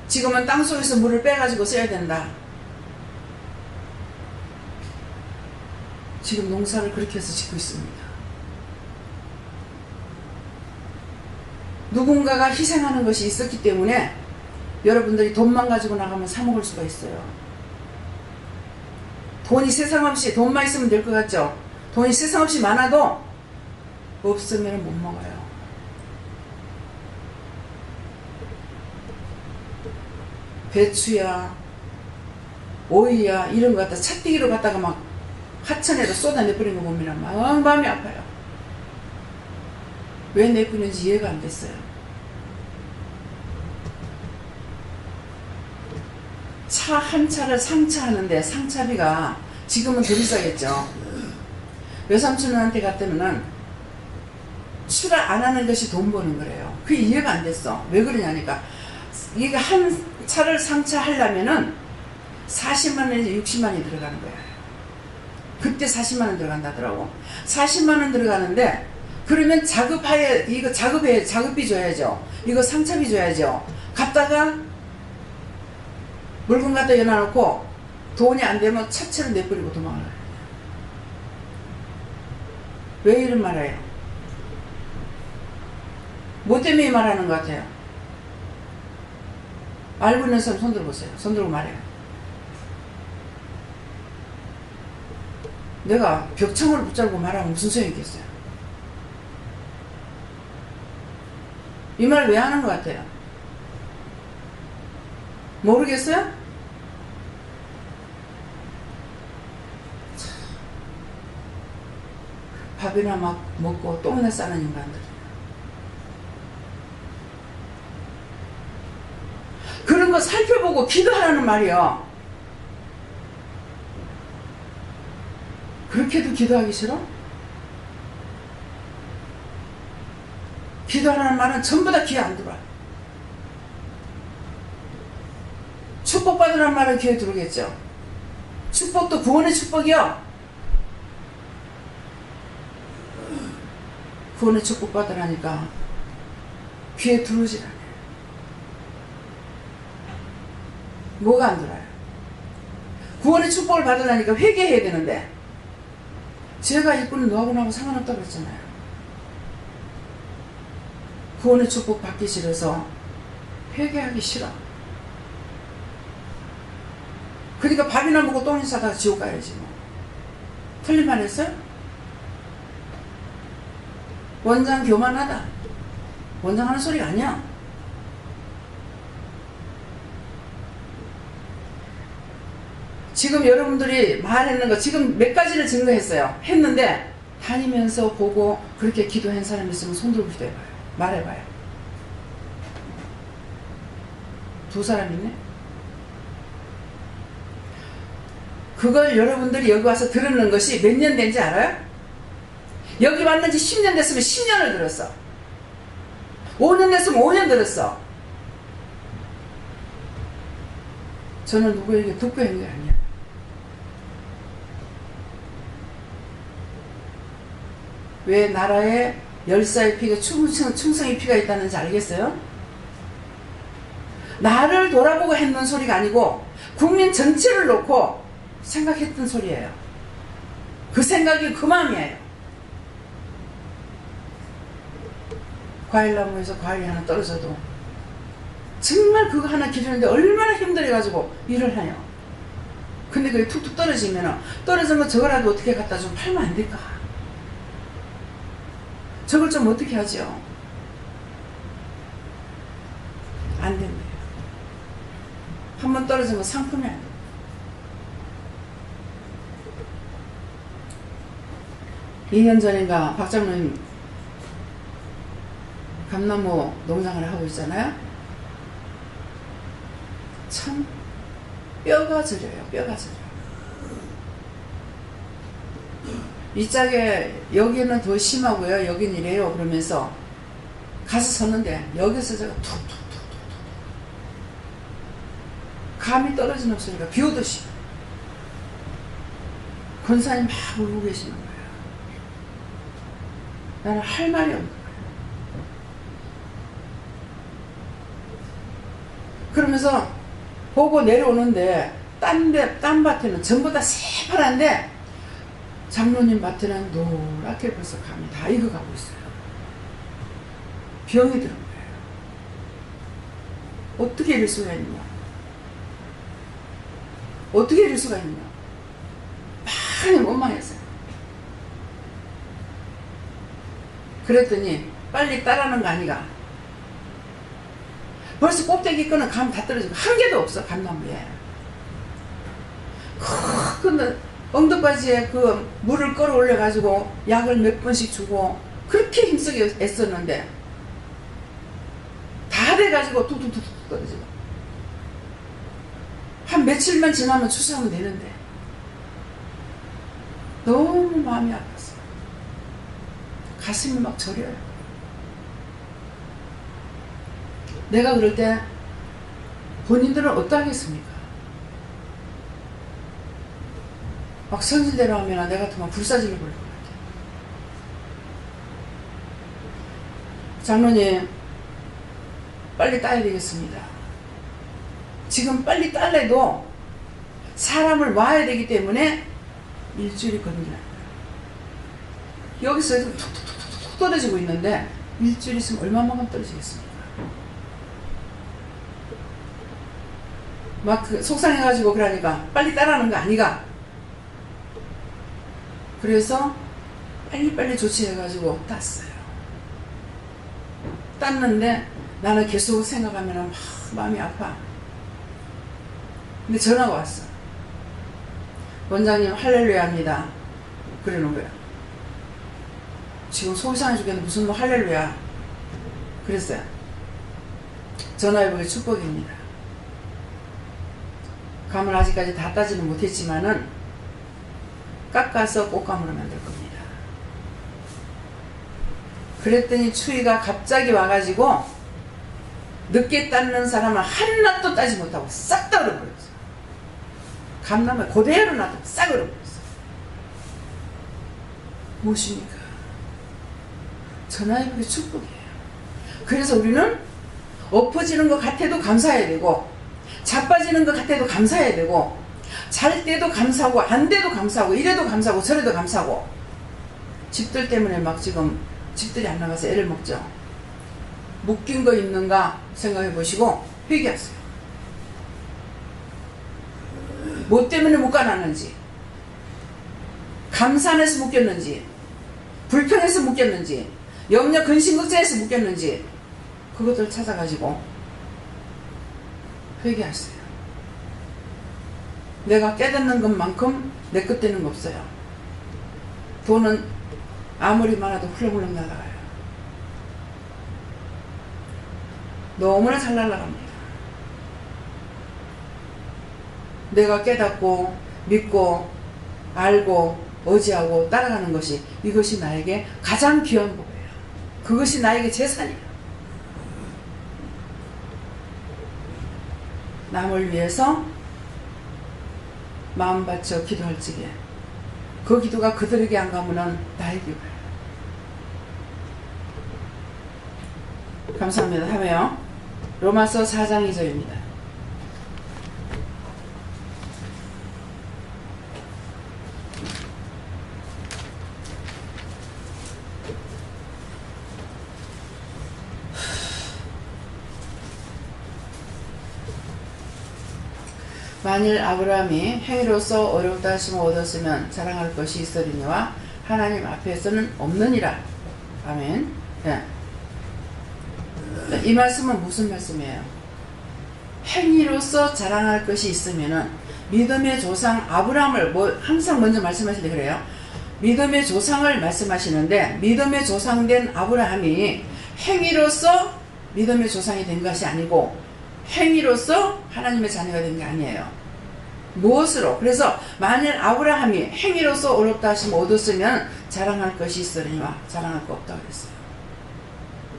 지금은 땅속에서 물을 빼가지고 써야 된다. 지금 농사를 그렇게 해서 짓고 있습니다. 누군가가 희생하는 것이 있었기 때문에 여러분들이 돈만 가지고 나가면 사 먹을 수가 있어요. 돈이 세상 없이, 돈만 있으면 될 것 같죠? 돈이 세상 없이 많아도 없으면 못 먹어요. 배추야 오이야 이런 거 갖다 차띠기로 갖다가 막 하천에다 쏟아내버린 거 보면 마음이 아파요. 왜 내뿌는지 이해가 안 됐어요. 차 한 차를 상차하는데 상차비가 지금은 더 비싸겠죠. 외삼촌한테 갔다면은 출하 안 하는 것이 돈 버는 거래요. 그게 이해가 안 됐어. 왜 그러냐니까 이게 한 차를 상차하려면은 40만원에서 60만원이 들어가는 거야. 그때 40만원 들어간다더라고. 40만원 들어가는데 그러면 작업하에 이거 작업비 줘야죠. 이거 상차비 줘야죠. 갔다가 물건 갖다 여놔놓고 돈이 안 되면 차체를 내버리고 도망가요. 왜 이런 말해요? 뭐 때문에 말하는 것 같아요? 알고 있는 사람 손 들어보세요. 손 들고 말해요. 내가 벽창을 붙잡고 말하면 무슨 소용이 있겠어요? 이 말 왜 하는 것 같아요? 모르겠어요? 밥이나 막 먹고 똥이나 싸는 인간들. 그런 거 살펴보고 기도하라는 말이요. 그렇게도 기도하기 싫어? 기도하라는 말은 전부 다 귀에 안 들어와. 축복받으라는 말은 귀에 들어오겠죠. 축복도 구원의 축복이요. 구원의 축복 받으라니까 귀에 들어오질 않아요. 뭐가 안 들어요? 구원의 축복을 받으려니까 회개해야 되는데 죄가 있고는 너하고 나하고 상관없다고 그랬잖아요. 구원의 축복 받기 싫어서 회개하기 싫어. 그러니까 밥이나 먹고 똥이나 싸다가 지옥 가야지 뭐. 틀린 말 했어요? 원장 교만하다. 원장 하는 소리가 아니야. 지금 여러분들이 말했는 거 지금 몇 가지를 증거했어요. 했는데 다니면서 보고 그렇게 기도한 사람이 있으면 손들고 기도해봐요. 말해봐요. 두 사람 있네. 그걸 여러분들이 여기 와서 들었는 것이 몇 년 된지 알아요? 여기 왔는지 10년 됐으면 10년을 들었어. 5년 됐으면 5년 들었어. 저는 누구에게 듣고 있는 게 아니야. 왜 나라에 열사의 피가 충성의 피가 있다는지 알겠어요? 나를 돌아보고 했는 소리가 아니고 국민 전체를 놓고 생각했던 소리예요. 그 생각이 그 마음이에요. 과일나무에서 과일이 하나 떨어져도 정말 그거 하나 기르는데 얼마나 힘들어가지고 일을 하냐. 근데 그게 툭툭 떨어지면 떨어진 거 저거라도 어떻게 갖다 좀 팔면 안 될까? 저걸 좀 어떻게 하죠? 안 된대요. 한번 떨어지면 상품이 안 돼요. 2년 전인가 박장로님 감나무 농장을 하고 있잖아요. 참 뼈가 저려요. 뼈가 저려. 이 짝에 여기는 더 심하고요. 여긴 이래요. 그러면서 가서 섰는데 여기서 제가 툭툭툭툭 감이 떨어지는 소리가 비 오듯이 권사님 막 울고 계시는 거예요. 나는 할 말이 없는 거예요. 그러면서 보고 내려오는데 딴 밭에는 전부 다 새파란데 장로님 밭에는 노랗게 벌써 감이 다 익어가고 있어요. 병이 들은 거예요. 어떻게 이럴 수가 있냐? 어떻게 이럴 수가 있냐? 많이 원망했어요. 그랬더니 빨리 따라하는 거 아니가? 벌써 꼭대기 거는 감 다 떨어지고 한 개도 없어. 감나무에. 큰 엉덩바지에 그 물을 끌어올려 가지고 약을 몇 번씩 주고 그렇게 힘쓰게 애썼는데 다 돼가지고 툭툭툭툭 떨어지고 한 며칠만 지나면 추수하면 되는데 너무 마음이 아팠어요. 가슴이 막 저려요. 내가 그럴 때 본인들은 어떠하겠습니까? 막 성질대로 하면 내가 같으면 불사질러 버릴 것 같아요. 장로님 빨리 따야 되겠습니다. 지금 빨리 딸래도 사람을 와야 되기 때문에 일주일이 걸립니다. 여기서 툭툭툭툭 떨어지고 있는데 일주일 있으면 얼마만큼 떨어지겠습니까? 막 속상해가지고 그러니까 빨리 따라하는 거 아니가? 그래서 빨리빨리 조치해가지고 땄어요. 땄는데 나는 계속 생각하면 막 마음이 아파. 근데 전화가 왔어. 원장님 할렐루야 합니다. 그러는 거야. 지금 속이 상해 죽겠는데 무슨 뭐 할렐루야. 그랬어요. 전화해보기 축복입니다. 감을 아직까지 다 따지는 못했지만은 깎아서 꽃감으로 만들 겁니다. 그랬더니 추위가 갑자기 와가지고 늦게 땄는 사람은 하나도 따지 못하고 싹 다 얼어버렸어. 감나무에 그대로 놔두고 싹 얼어버렸어. 무엇입니까? 전화해보기 축복이에요. 그래서 우리는 엎어지는 것 같아도 감사해야 되고 자빠지는 것 같아도 감사해야 되고 잘 때도 감사하고 안 돼도 감사하고 이래도 감사하고 저래도 감사하고 집들 때문에 막 지금 집들이 안 나가서 애를 먹죠. 묶인 거 있는가 생각해 보시고 회개하세요. 뭐 때문에 묶어놨는지 감산해서 묶였는지 불평해서 묶였는지 염려 근심걱정해서 묶였는지 그것들 찾아가지고 회개하세요. 내가 깨닫는 것만큼 내 것 되는 거 없어요. 돈은 아무리 많아도 훌렁훌렁 날아가요. 너무나 잘 날아갑니다. 내가 깨닫고 믿고 알고 의지하고 따라가는 것이 이것이 나에게 가장 귀한 복이에요. 그것이 나에게 재산이에요. 남을 위해서 마음 바쳐 기도할 적에 그 기도가 그들에게 안 가면은 나에게 가요. 감사합니다. 하며요. 로마서 4장 2절입니다. 만일 아브라함이 행위로서 어렵다 하심을 얻었으면 자랑할 것이 있으리니와 하나님 앞에서는 없느니라. 아멘. 네. 이 말씀은 무슨 말씀이에요? 행위로서 자랑할 것이 있으면은 믿음의 조상 아브라함을 항상 먼저 말씀하실 때 그래요. 믿음의 조상을 말씀하시는데 믿음의 조상된 아브라함이 행위로서 믿음의 조상이 된 것이 아니고 행위로서 하나님의 자녀가 된 게 아니에요. 무엇으로? 그래서 만일 아브라함이 행위로서 어렵다 하시면 얻었으면 자랑할 것이 있으리니와 자랑할 거 없다고 그랬어요.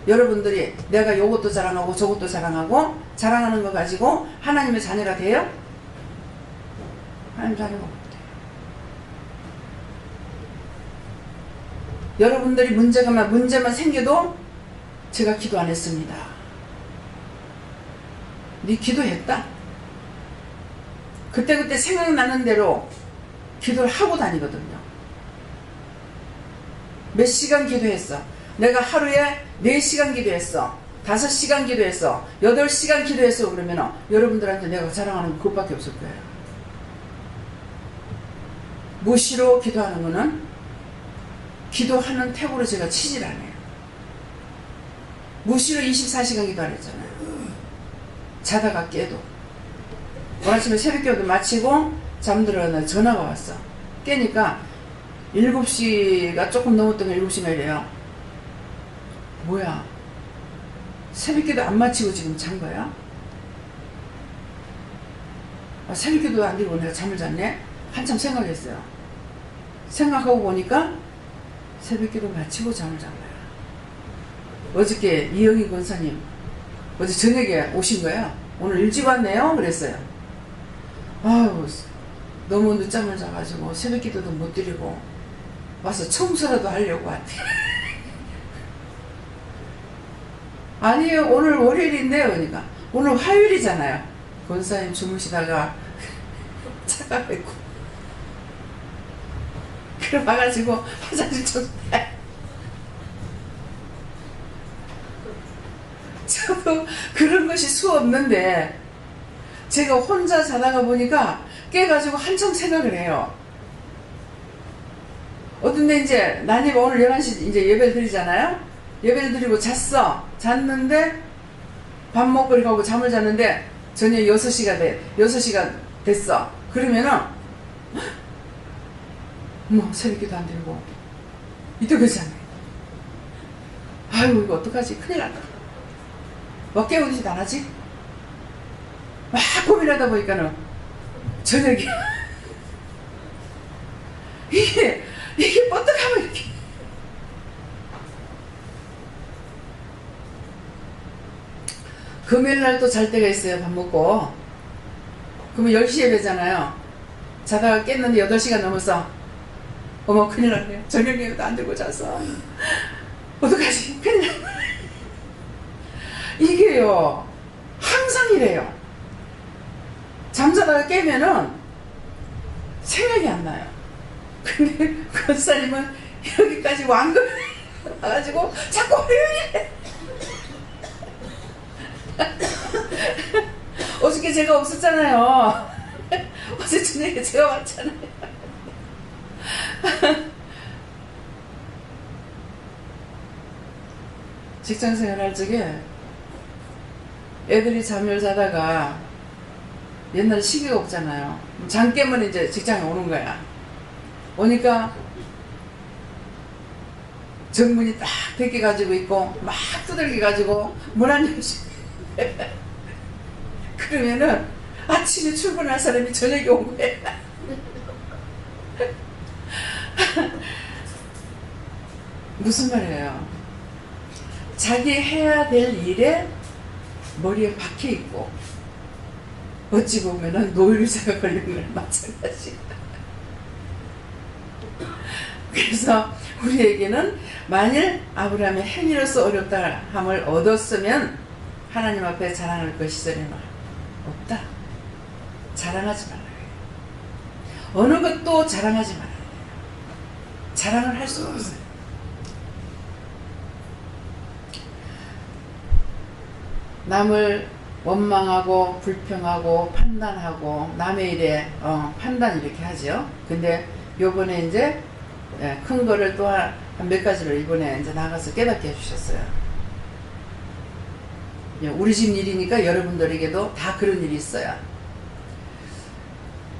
여러분들이 내가 이것도 자랑하고 저것도 자랑하고 자랑하는 거 가지고 하나님의 자녀가 돼요? 하나님 자녀가 없대요. 여러분들이 문제만 생겨도 제가 기도 안 했습니다. 네 기도했다. 그때그때 생각나는 대로 기도를 하고 다니거든요. 몇 시간 기도했어. 내가 하루에 4시간 기도했어. 5시간 기도했어. 8시간 기도했어. 그러면 여러분들한테 내가 자랑하는 건 그것밖에 없을 거예요. 무시로 기도하는 거는 기도하는 탭으로 제가 치질 않아요. 무시로 24시간 기도 안 했잖아요. 자다가 깨도. 오늘 아침에 새벽기도 마치고 잠들었는데 전화가 왔어. 깨니까 7시가 조금 넘었던 게 7시가 이래요. 뭐야? 새벽기도 안 마치고 지금 잔 거야? 새벽기도 안 드리고 내가 잠을 잤네? 한참 생각했어요. 생각하고 보니까 새벽기도 마치고 잠을 잔 거야. 어저께 이영희 권사님 어제 저녁에 오신 거야. 오늘 일찍 왔네요. 그랬어요. 아유, 너무 늦잠을 자가지고 새벽기도도 못 드리고 와서 청소라도 하려고 왔대. 아니에요. 오늘 월요일인데요. 그러니까 오늘 화요일이잖아요. 권사님 주무시다가 차가 뵙고 그래 와가지고 화장실 청소해. 저도 그런 것이 수 없는데 제가 혼자 자다가 보니까 깨가지고 한참 생각을 해요. 어떤데 이제 나니가 오늘 11시 이제 예배를 드리잖아요. 예배를 드리고 잤는데 밥 먹고 이렇게 하고 잠을 잤는데 저녁 6시가 됐어. 그러면은 뭐 새벽기도 안 들고 이때 그러잖아요. 아유 이거 어떡하지? 큰일 났다. 뭐 깨우듯이 안 하지? 막 고민하다 보니까는 저녁에 이게 뻗떡하면 이렇게 금요일날 또 잘 때가 있어요. 밥 먹고 그러면 10시에 예배잖아요. 자다가 깼는데 8시가 넘어서 어머 큰일 났네요. 저녁 예배도 안 들고 잤어. 어떡하지? 큰일 났네. 이게요 항상 이래요. 잠자다가 깨면은 생각이 안 나요. 근데 권사님은 여기까지 왕글 와가지고 자꾸 회의해. 어저께 제가 없었잖아요. 어제 저녁에 제가 왔잖아요. 직장생활 할 적에 애들이 잠을 자다가 옛날에 시계가 없잖아요. 잠 깨면 이제 직장에 오는 거야. 오니까 정문이 딱 닫게 가지고 있고 막 두들겨 가지고 문 안 열시. 그러면은 아침에 출근할 사람이 저녁에 온 거야. 무슨 말이에요? 자기 해야 될 일에 머리에 박혀 있고 어찌 보면은 노율자가 걸린 거랑 마찬가지다. 그래서 우리에게는 만일 아브라함의 행위로서 어렵다 함을 얻었으면 하나님 앞에 자랑할 것이 있으리라 없다. 자랑하지 말아요. 어느 것도 자랑하지 말아요. 자랑을 할 수가 없어요. 남을 원망하고 불평하고 판단하고 남의 일에 판단 이렇게 하죠. 근데 요번에 이제 큰 거를 또 한 몇 가지를 이번에 이제 나가서 깨닫게 해주셨어요. 우리 집 일이니까 여러분들에게도 다 그런 일이 있어요.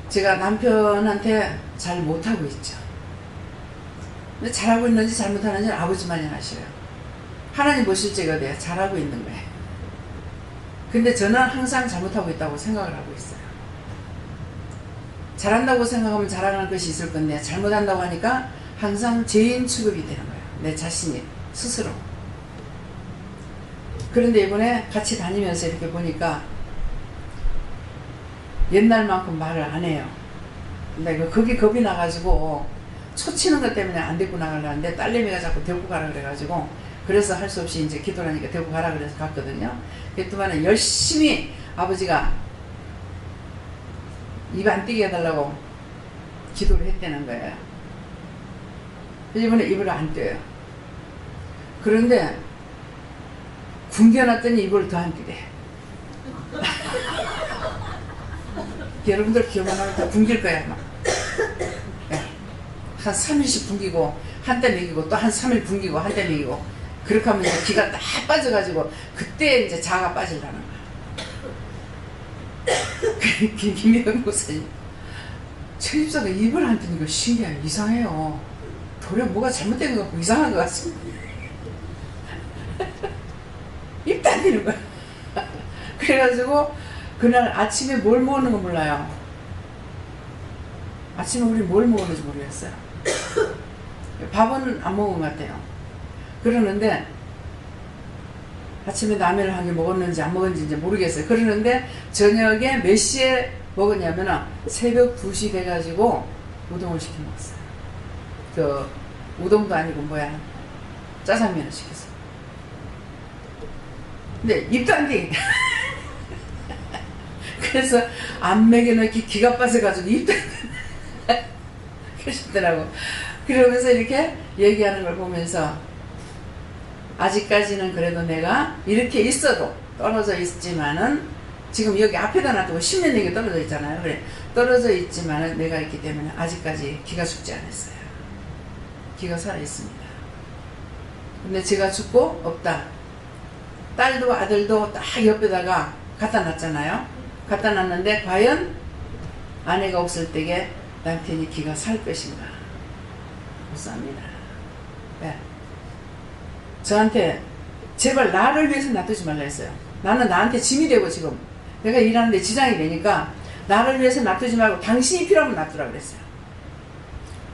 제가 남편한테 잘 못하고 있죠. 근데 잘하고 있는지 잘못하는지는 아버지만이 아셔요. 하나님 보실 적이 돼요. 잘하고 있는 거예요. 근데 저는 항상 잘못하고 있다고 생각을 하고 있어요. 잘한다고 생각하면 잘하는 것이 있을 건데 잘못한다고 하니까 항상 죄인 취급이 되는 거예요. 내 자신이 스스로. 그런데 이번에 같이 다니면서 이렇게 보니까 옛날만큼 말을 안 해요. 근데 거기 겁이 나가지고 초치는 것 때문에 안 데리고 나가려는데 딸내미가 자꾸 데리고 가라 그래가지고 그래서 할 수 없이 이제 기도하니까 데리고 가라 그래서 갔거든요. 그랬더니 열심히 아버지가 입 안 띄게 해달라고 기도를 했다는 거예요. 이번에 입을 안 떼요. 그런데 굶겨놨더니 입을 더 안 띄대. 여러분들 기억나면 다 굶길 거야 아마. 네. 한 3일씩 굶기고 한때 먹이고 또 한 3일 굶기고 한때 먹이고 그렇게 하면 이제 기가 딱 빠져가지고 그때 이제 자가 빠지려는 거야. 김희영 목사님 최입사가 입을 안 뜨는 거 신기해요. 이상해요. 도리어 뭐가 잘못된 것 같고 이상한 것 같습니다. 입도 안 뜨는 거야. 그래가지고 그날 아침에 뭘 먹는 거 몰라요. 아침에 우리 뭘 먹었는지 모르겠어요. 밥은 안 먹은 것 같아요. 그러는데 아침에 라면을 한 개 먹었는지 안 먹었는지 이제 모르겠어요. 그러는데 저녁에 몇 시에 먹었냐면 새벽 2시 돼가지고 우동을 시켜 먹었어요. 그 우동도 아니고 뭐야 짜장면을 시켰어요. 근데 입도 안 돼. 그래서 안 먹여놓기 기가 빠져가지고 입도 안 돼. 그러시더라고. 그러면서 이렇게 얘기하는 걸 보면서 아직까지는 그래도 내가 이렇게 있어도 떨어져 있지만은 지금 여기 앞에다 놔두고 10년 내게 떨어져 있잖아요. 그래 떨어져 있지만은 내가 있기 때문에 아직까지 기가 죽지 않았어요. 기가 살아 있습니다. 근데 제가 죽고 없다. 딸도 아들도 딱 옆에다가 갖다 놨잖아요. 갖다 놨는데 과연 아내가 없을 때에 남편이 기가 살 것인가? 못 삽니다. 네. 저한테 제발 나를 위해서 놔두지 말라 했어요. 나는 나한테 짐이 되고 지금 내가 일하는데 지장이 되니까 나를 위해서 놔두지 말고 당신이 필요하면 놔두라 그랬어요.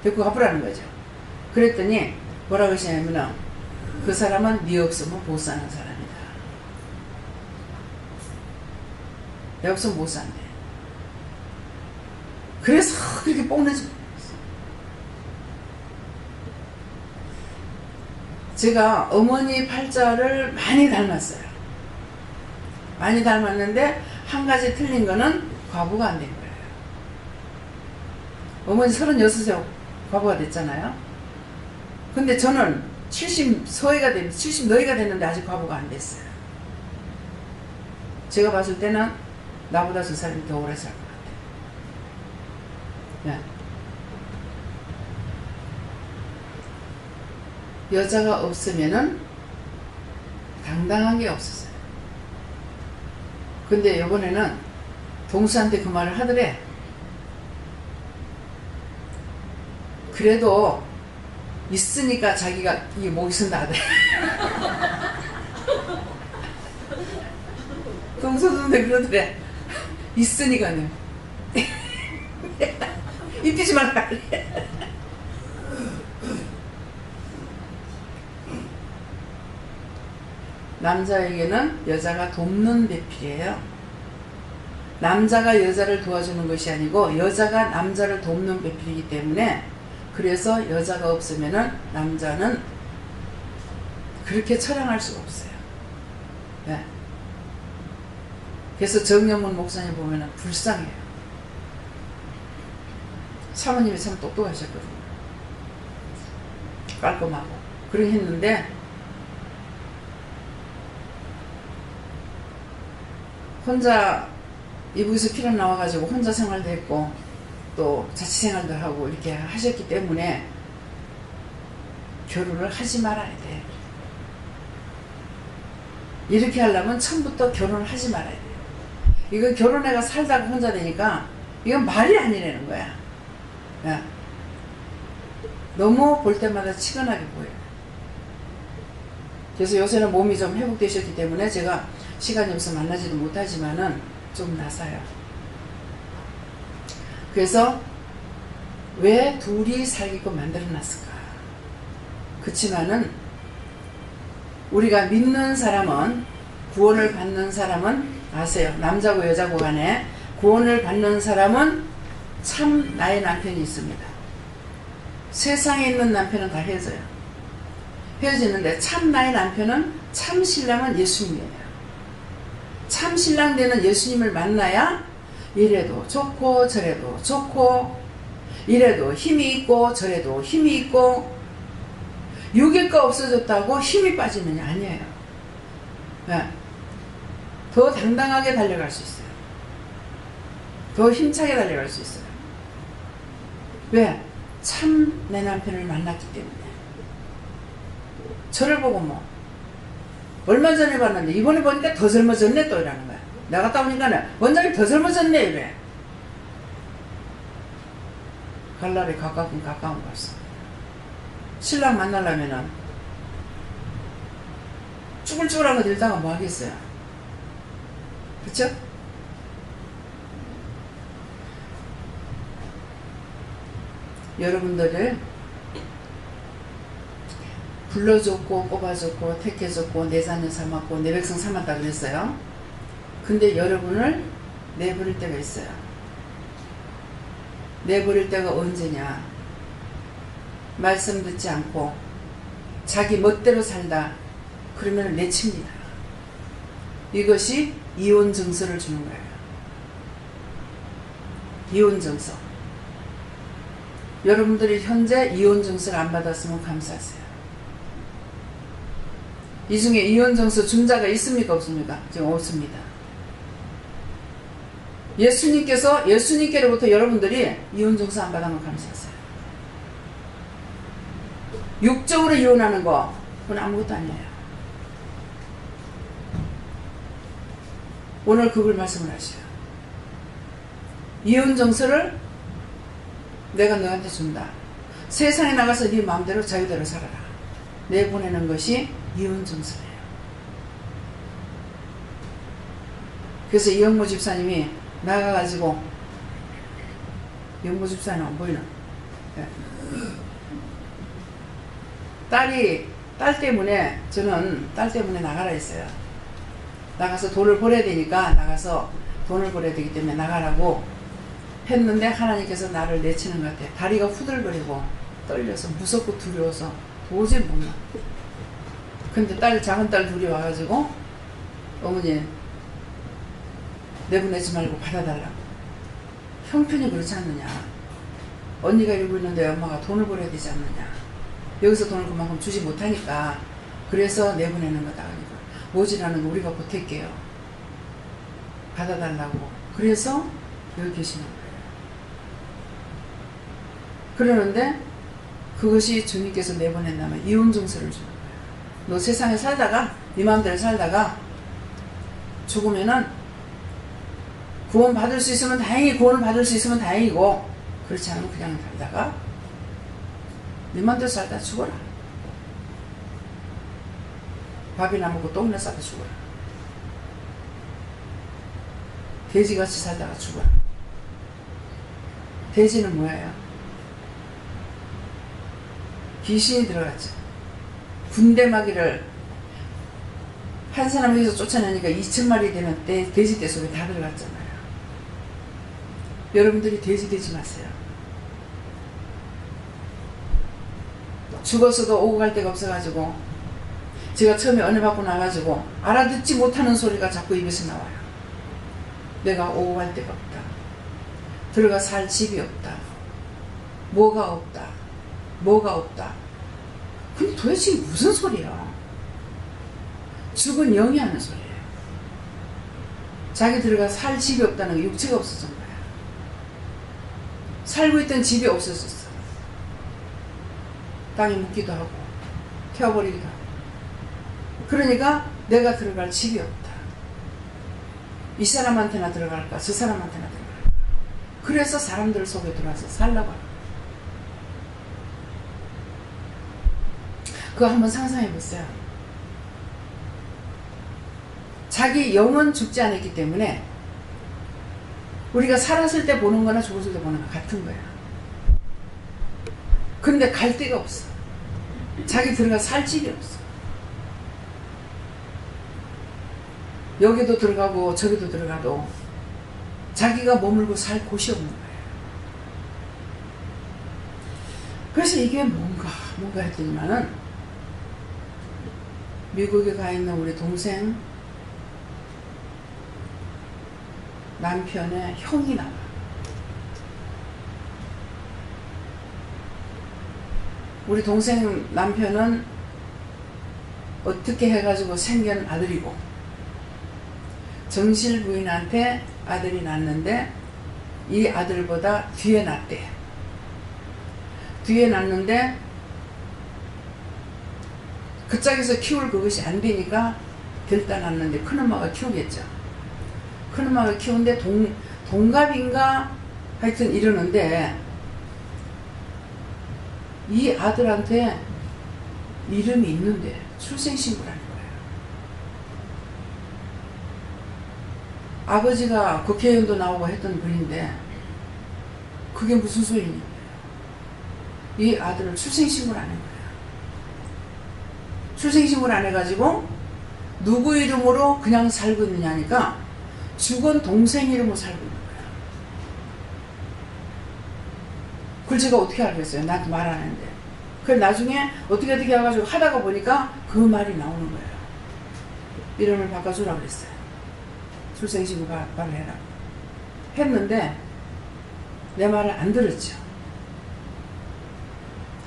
데리고 가보라는 거죠. 그랬더니 뭐라고 하시냐면 그 사람은 네 없으면 못 사는 사람이다. 내 없으면 못 산대. 그래서 그렇게 뽕내지. 제가 어머니 팔자를 많이 닮았어요. 많이 닮았는데 한 가지 틀린 거는 과부가 안 된 거예요. 어머니 36세 과부가 됐잖아요. 근데 저는 70 서해가 됐는데 70 너이가 됐는데 아직 과부가 안 됐어요. 제가 봤을 때는 나보다 저 사람이 더 오래 살 것 같아요. 네. 여자가 없으면은 당당한 게 없었어요. 근데 이번에는 동수한테 그 말을 하더래. 그래도 있으니까 자기가 이게 목이 쓴다 하더래. 동수한테 그러더래. 있으니까요. 입히지 말라 그래. 남자에게는 여자가 돕는 배필이에요. 남자가 여자를 도와주는 것이 아니고 여자가 남자를 돕는 배필이기 때문에 그래서 여자가 없으면은 남자는 그렇게 처량할 수가 없어요. 네. 그래서 정영문 목사님 보면은 불쌍해요. 사모님이 참 똑똑하셨거든요. 깔끔하고. 그렇게 했는데 혼자 이북에서 필요 나와가지고 혼자 생활도 했고 또 자취생활도 하고 이렇게 하셨기 때문에 결혼을 하지 말아야 돼. 이렇게 하려면 처음부터 결혼을 하지 말아야 돼. 이건 결혼해가 살다가 혼자 되니까 이건 말이 아니라는 거야. 야. 너무 볼 때마다 치근하게 보여요. 그래서 요새는 몸이 좀 회복되셨기 때문에 제가 시간이 없어서 만나지도 못하지만은 좀 나사요. 그래서 왜 둘이 살게끔 만들어 놨을까? 그치만은 우리가 믿는 사람은, 구원을 받는 사람은 아세요. 남자고 여자고 간에 구원을 받는 사람은 참 나의 남편이 있습니다. 세상에 있는 남편은 다 헤어져요. 헤어지는데 참 나의 남편은, 참 신랑은 예수님이에요. 참 신랑 되는 예수님을 만나야 이래도 좋고 저래도 좋고, 이래도 힘이 있고 저래도 힘이 있고, 육의 거 없어졌다고 힘이 빠지느냐? 아니에요. 네. 더 당당하게 달려갈 수 있어요. 더 힘차게 달려갈 수 있어요. 왜? 참 내 남편을 만났기 때문에. 저를 보고 뭐 얼마 전에 봤는데 이번에 보니까 더 젊어졌네 또 이러는 거야. 나갔다 오니까 원장님 더 젊어졌네 이래. 갈 날이 가깝긴 가까운 거였어. 신랑 만나려면은 쭈글쭈글한 거 들다가 뭐 하겠어요. 그쵸? 여러분들을 불러줬고 뽑아줬고 택해줬고 내 자녀 삼았고 내 백성 삼았다 그랬어요. 근데 여러분을 내버릴 때가 있어요. 내버릴 때가 언제냐? 말씀 듣지 않고 자기 멋대로 살다 그러면 내칩니다. 이것이 이혼 증서를 주는 거예요. 이혼 증서. 여러분들이 현재 이혼 증서를 안 받았으면 감사하세요. 이 중에 이혼 증서 준 자가 있습니까 없습니까? 지금 없습니다. 예수님께로부터 여러분들이 이혼 증서 안 받으면 감사하세요. 육적으로 이혼하는 거 그건 아무것도 아니에요. 오늘 그걸 말씀을 하셔요. 이혼 증서를 내가 너한테 준다. 세상에 나가서 네 마음대로 자유대로 살아라. 내보내는 것이 이혼 증서예요. 그래서 이영모 집사님이 나가가지고, 영모 집사님 안 보이나? 딸 때문에, 저는 딸 때문에 나가라 했어요. 나가서 돈을 벌어야 되니까 나가서 돈을 벌어야 되기 때문에 나가라고 했는데 하나님께서 나를 내치는 것 같아. 다리가 후들거리고 떨려서 무섭고 두려워서 도저히 못 나. 근데 작은 딸 둘이 와가지고 어머니 내보내지 말고 받아달라고. 형편이 그렇지 않느냐. 언니가 이러고 있는데 엄마가 돈을 벌어야 되지 않느냐. 여기서 돈을 그만큼 주지 못하니까 그래서 내보내는 거다. 모지라는 거 우리가 보탤게요. 받아달라고. 그래서 여기 계시는 거예요. 그러는데 그것이 주님께서 내보낸다면 이혼 증서를 주는 거예요. 너 세상에 살다가 네 마음대로 살다가 죽으면은 구원 받을 수 있으면 다행히 구원을 받을 수 있으면 다행이고 그렇지 않으면 그냥 살다가 네 마음대로 살다 죽어라. 밥이나 먹고 똥이나 싸다 죽어라. 돼지같이 살다가 죽어라. 돼지는 뭐예요? 귀신이 들어갔죠. 군대마귀를 한 사람에서 쫓아내니까 2,000마리 되는 돼지 떼 속에 다 들어갔잖아요. 여러분들이 돼지 되지 마세요. 죽어서도 오고 갈 데가 없어가지고 제가 처음에 은혜 받고 나가지고 알아듣지 못하는 소리가 자꾸 입에서 나와요. 내가 오고 갈 데가 없다. 들어가 살 집이 없다. 뭐가 없다. 뭐가 없다. 근데 도대체 이게 무슨 소리야? 죽은 영이 하는 소리예요. 자기 들어가 살 집이 없다는 게 육체가 없어진 거야. 살고 있던 집이 없어졌어. 땅에 묻기도 하고 태워버리기도 하고. 그러니까 내가 들어갈 집이 없다. 이 사람한테나 들어갈까 저 사람한테나 들어갈까. 그래서 사람들 속에 들어와서 살라고 합니다. 그거 한번 상상해 보세요. 자기 영은 죽지 않았기 때문에 우리가 살았을 때 보는 거나 죽었을 때 보는 거 같은 거야. 근데 갈 데가 없어. 자기 들어가 살 집이 없어. 여기도 들어가고 저기도 들어가도 자기가 머물고 살 곳이 없는 거예요. 그래서 이게 뭔가 했더니만은 미국에 가 있는 우리 동생 남편의 형이 나와. 우리 동생 남편은 어떻게 해가지고 생긴 아들이고 정실 부인한테 아들이 낳았는데 이 아들보다 뒤에 낳았대. 뒤에 낳았는데 그 짝에서 키울 그것이 안 되니까 들다 낳았는데 큰엄마가 키우겠죠. 큰엄마가 키우는데 동갑인가 하여튼 이러는데 이 아들한테 이름이 있는데 출생신고를 하는 거예요. 아버지가 국회의원도 나오고 했던 분인데 그게 무슨 소리냐. 이 아들을 출생신고를 안 한 거예요. 출생신고를 안 해가지고 누구 이름으로 그냥 살고 있느냐니까 죽은 동생 이름으로 살고 있는 거예요. 그걸 제가 어떻게 알겠어요? 나한테 말 안 하는데. 그래서 나중에 어떻게 해가지고 하다가 보니까 그 말이 나오는 거예요. 이름을 바꿔주라고 그랬어요. 출생신고 바로 해라. 했는데 내 말을 안 들었죠.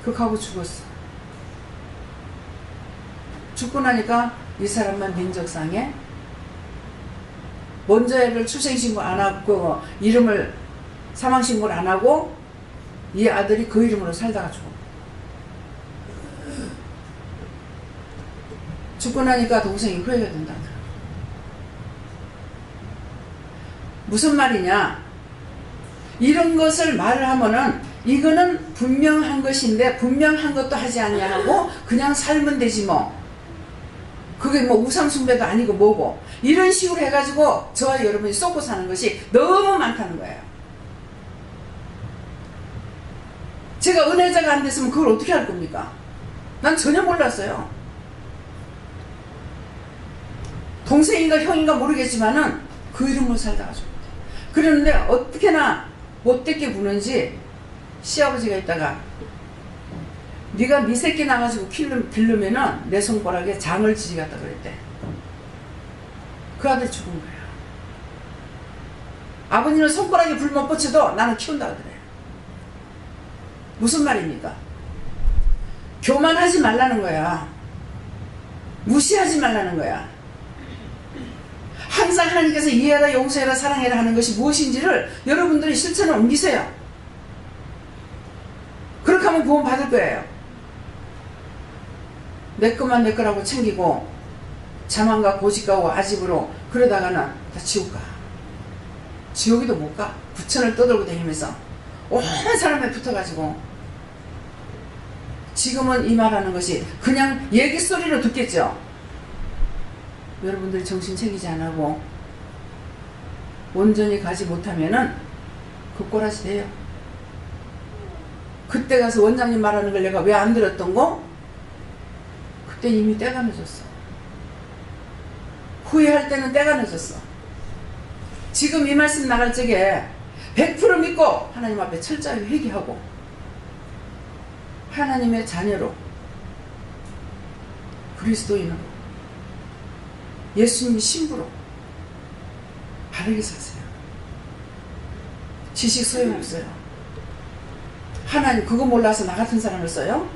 그렇게 하고 죽었어. 죽고 나니까 이 사람만 민족상에 먼저 애를 출생신고 안 하고 이름을 사망신고를 안 하고 이 아들이 그 이름으로 살다가 죽어. 죽고 나니까 동생이 후회가 된다. 무슨 말이냐? 이런 것을 말을 하면은 이거는 분명한 것인데 분명한 것도 하지 아니하고 그냥 살면 되지 뭐. 그게 뭐 우상숭배도 아니고 뭐고. 이런 식으로 해가지고 저와 여러분이 쏟고 사는 것이 너무 많다는 거예요. 제가 은혜자가 안 됐으면 그걸 어떻게 할 겁니까? 난 전혀 몰랐어요. 동생인가 형인가 모르겠지만은 그 이름으로 살다가 죽었대. 그러는데 어떻게나 못되게 구는지 시아버지가 있다가 네가 네 새끼 나가지고 기르면은 내 손가락에 장을 지지갔다 그랬대. 그 아들 죽은 거야. 아버님은 손가락에 불 못 붙여도 나는 키운다 그래. 무슨 말입니까? 교만하지 말라는 거야. 무시하지 말라는 거야. 항상 하나님께서 이해하라, 용서해라, 사랑해라 하는 것이 무엇인지를 여러분들이 실천을 옮기세요. 그렇게 하면 구원 받을 거예요. 내 것만 내 거라고 챙기고 자만과 고집가고 아집으로 그러다가는 다 지옥 가. 지옥에도 못 가. 부천을 떠들고 다니면서 온 사람에 붙어가지고 지금은 이 말하는 것이 그냥 얘기 소리로 듣겠죠. 여러분들이 정신 챙기지 않고 온전히 가지 못하면은 그 꼬라지 돼요. 그때 가서 원장님 말하는 걸 내가 왜 안 들었던 거? 그때 이미 때가 늦었어. 후회할 때는 때가 늦었어. 지금 이 말씀 나갈 적에 100% 믿고 하나님 앞에 철저히 회개하고 하나님의 자녀로 그리스도인으로 예수님 신부로 바르게 사세요. 지식 소용없어요. 하나님 그거 몰라서 나 같은 사람을 써요?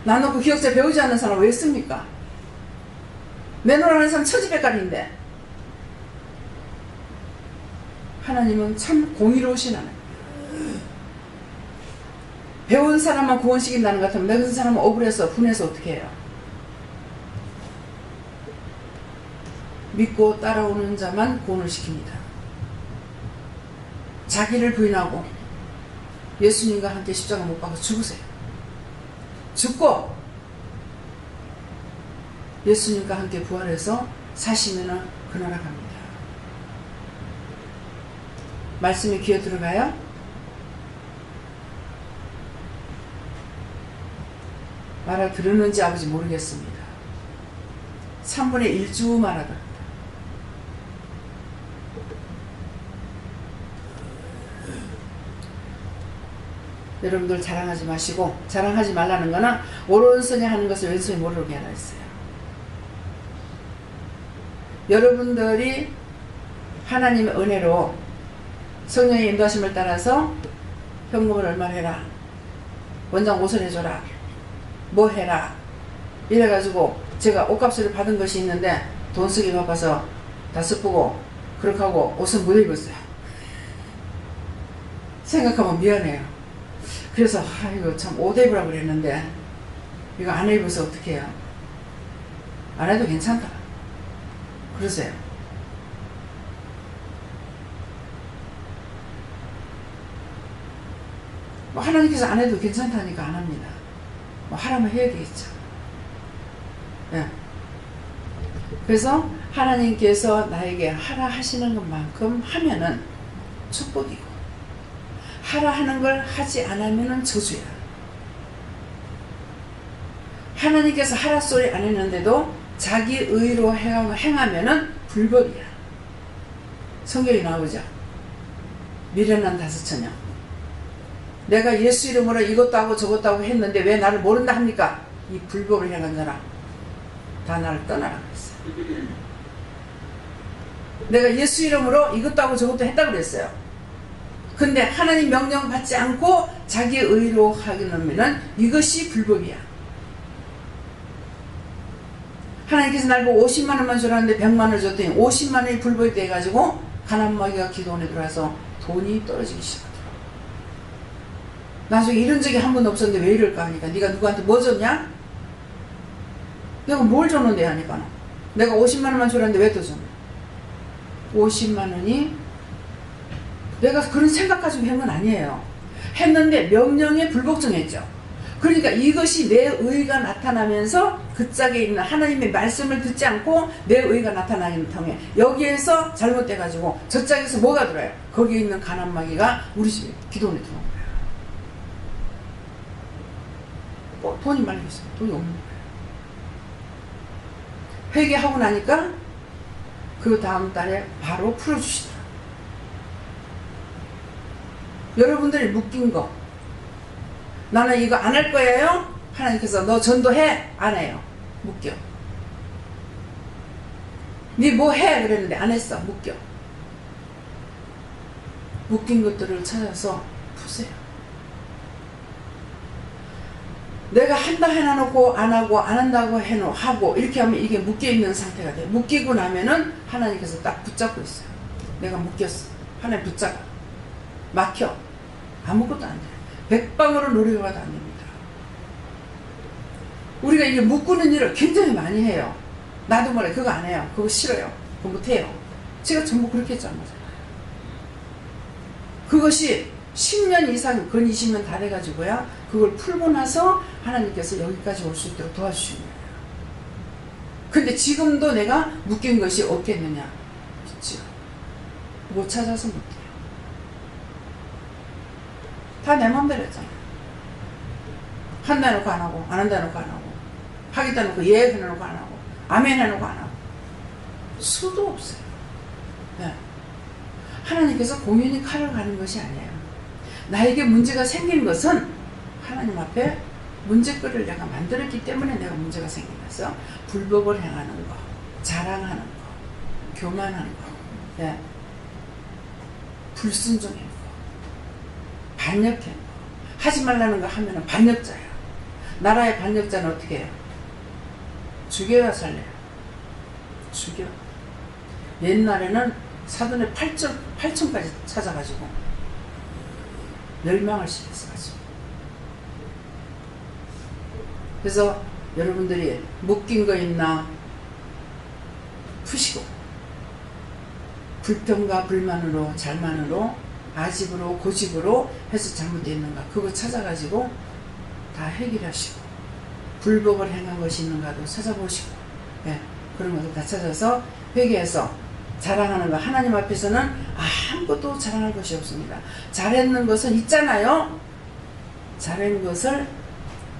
나 놓고 기억자 배우지 않는 사람 왜 씁니까? 내 노라는 사람 천지백갈인데 하나님은 참 공의로우신 하나님. 배운 사람만 구원시킨다는 것 같으면 내 같은 사람은 억울해서 분해서 어떻게 해요? 믿고 따라오는 자만 구원을 시킵니다. 자기를 부인하고 예수님과 함께 십자가 못 박아 죽으세요. 죽고 예수님과 함께 부활해서 사시면은 그 나라 갑니다. 말씀이 귀에 들어가요? 알아들었는지 아버지 모르겠습니다. 3분의 1주 말하더랍니다. 여러분들 자랑하지 마시고, 자랑하지 말라는 거는 오른손이 하는 것을 왼손이 모르게 하라 했어요. 여러분들이 하나님의 은혜로 성령의 인도하심을 따라서 현금을 얼마 해라, 원장 옷을 해줘라, 뭐 해라 이래가지고 제가 옷값을 받은 것이 있는데 돈 쓰기 바빠서 다 쓰고 그렇게 하고 옷은 못 입었어요. 생각하면 미안해요. 그래서 이거 참 옷 입으라고 그랬는데 이거 안 입어서 어떻게 해요? 안 해도 괜찮다 그러세요. 뭐 하나님께서 안 해도 괜찮다니까 안 합니다. 뭐 하라면 해야 되겠죠. 예. 그래서 하나님께서 나에게 하라 하시는 것만큼 하면은 축복이고, 하라 하는 걸 하지 않으면은 저주야. 하나님께서 하라 소리 안 했는데도 자기 의로 행하면은 불법이야. 성경에 나오죠. 미련한 다섯처녀. 내가 예수 이름으로 이것도 하고 저것도 하고 했는데 왜 나를 모른다 합니까? 이 불법을 행한 자라 다 나를 떠나라 그랬어요. 내가 예수 이름으로 이것도 하고 저것도 했다고 그랬어요. 근데 하나님 명령 받지 않고 자기 의로 하기는 이것이 불법이야. 하나님께서 날 보고 50만 원만 주라는데 100만 원을 줬더니 50만 원이 불법이 돼가지고 가난마귀가 기도원에 들어와서 돈이 떨어지기 시작하더라고. 나중에 이런 적이 한 번도 없었는데 왜 이럴까 하니까, 네가 누구한테 뭐 줬냐? 내가 뭘 줬는데 하니까, 내가 50만 원만 주라는데 왜 또 줬냐? 50만 원이 내가 그런 생각 가지고 한 건 아니에요. 했는데 명령에 불복종했죠. 그러니까 이것이 내 의가 나타나면서 그 짝에 있는 하나님의 말씀을 듣지 않고 내 의가 나타나는 통해 여기에서 잘못돼가지고 저 짝에서 뭐가 들어요? 거기에 있는 가난마귀가 우리 집에 기도원에 들어온 거예요. 돈이 말렸어요. 돈이 없는 거예요. 회개하고 나니까 그 다음 달에 바로 풀어주시더라고요. 여러분들이 묶인 거, 나는 이거 안 할 거예요? 하나님께서 너 전도해? 안 해요. 묶여. 니 뭐 해? 그랬는데 안 했어. 묶여. 묶인 것들을 찾아서 푸세요. 내가 한다 해놔놓고 안 하고 안 한다고 하고 이렇게 하면 이게 묶여있는 상태가 돼요. 묶이고 나면은 하나님께서 딱 붙잡고 있어요. 내가 묶였어. 하나님 붙잡아. 막혀. 아무것도 안 돼요. 백방으로 노력해봐도 안 됩니다. 우리가 이게 묶는 일을 굉장히 많이 해요. 나도 몰라. 그거 안 해요. 그거 싫어요. 그거 못해요. 제가 전부 그렇게 했잖아요. 그것이 10년 이상, 근 20년 다 돼가지고야 그걸 풀고 나서 하나님께서 여기까지 올 수 있도록 도와주시는 거예요. 근데 지금도 내가 묶인 것이 없겠느냐? 있죠. 못 찾아서 못해요. 다 내 맘대로 했잖아. 한다 해놓고 안 하고, 안 한다 해놓고 안 하고, 하겠다 해놓고 예 해놓고 안 하고, 아멘 해놓고 안 하고. 수도 없어요. 네. 하나님께서 공연히 칼을 가는 것이 아니에요. 나에게 문제가 생긴 것은 하나님 앞에 문제거리를 내가 만들었기 때문에 내가 문제가 생기면서 불법을 행하는 거, 자랑하는 거, 교만하는 거, 네. 불순종하는 거, 반역하는 거, 하지 말라는 거 하면은 반역자야. 나라의 반역자는 어떻게 해요? 죽여야 살려요. 죽여. 옛날에는 사돈의 8촌까지 찾아가지고 멸망을 시켰어가지고. 그래서 여러분들이 묶인 거 있나 푸시고, 불평과 불만으로, 잘만으로, 아집으로, 고집으로 해서 잘못되어 있는가 그거 찾아가지고 다 해결하시고, 불법을 행한 것이 있는가도 찾아보시고, 예, 그런 것을 다 찾아서 회개해서 자랑하는 거. 하나님 앞에서는 아무것도 자랑할 것이 없습니다. 잘했는 것은 있잖아요. 잘한 것을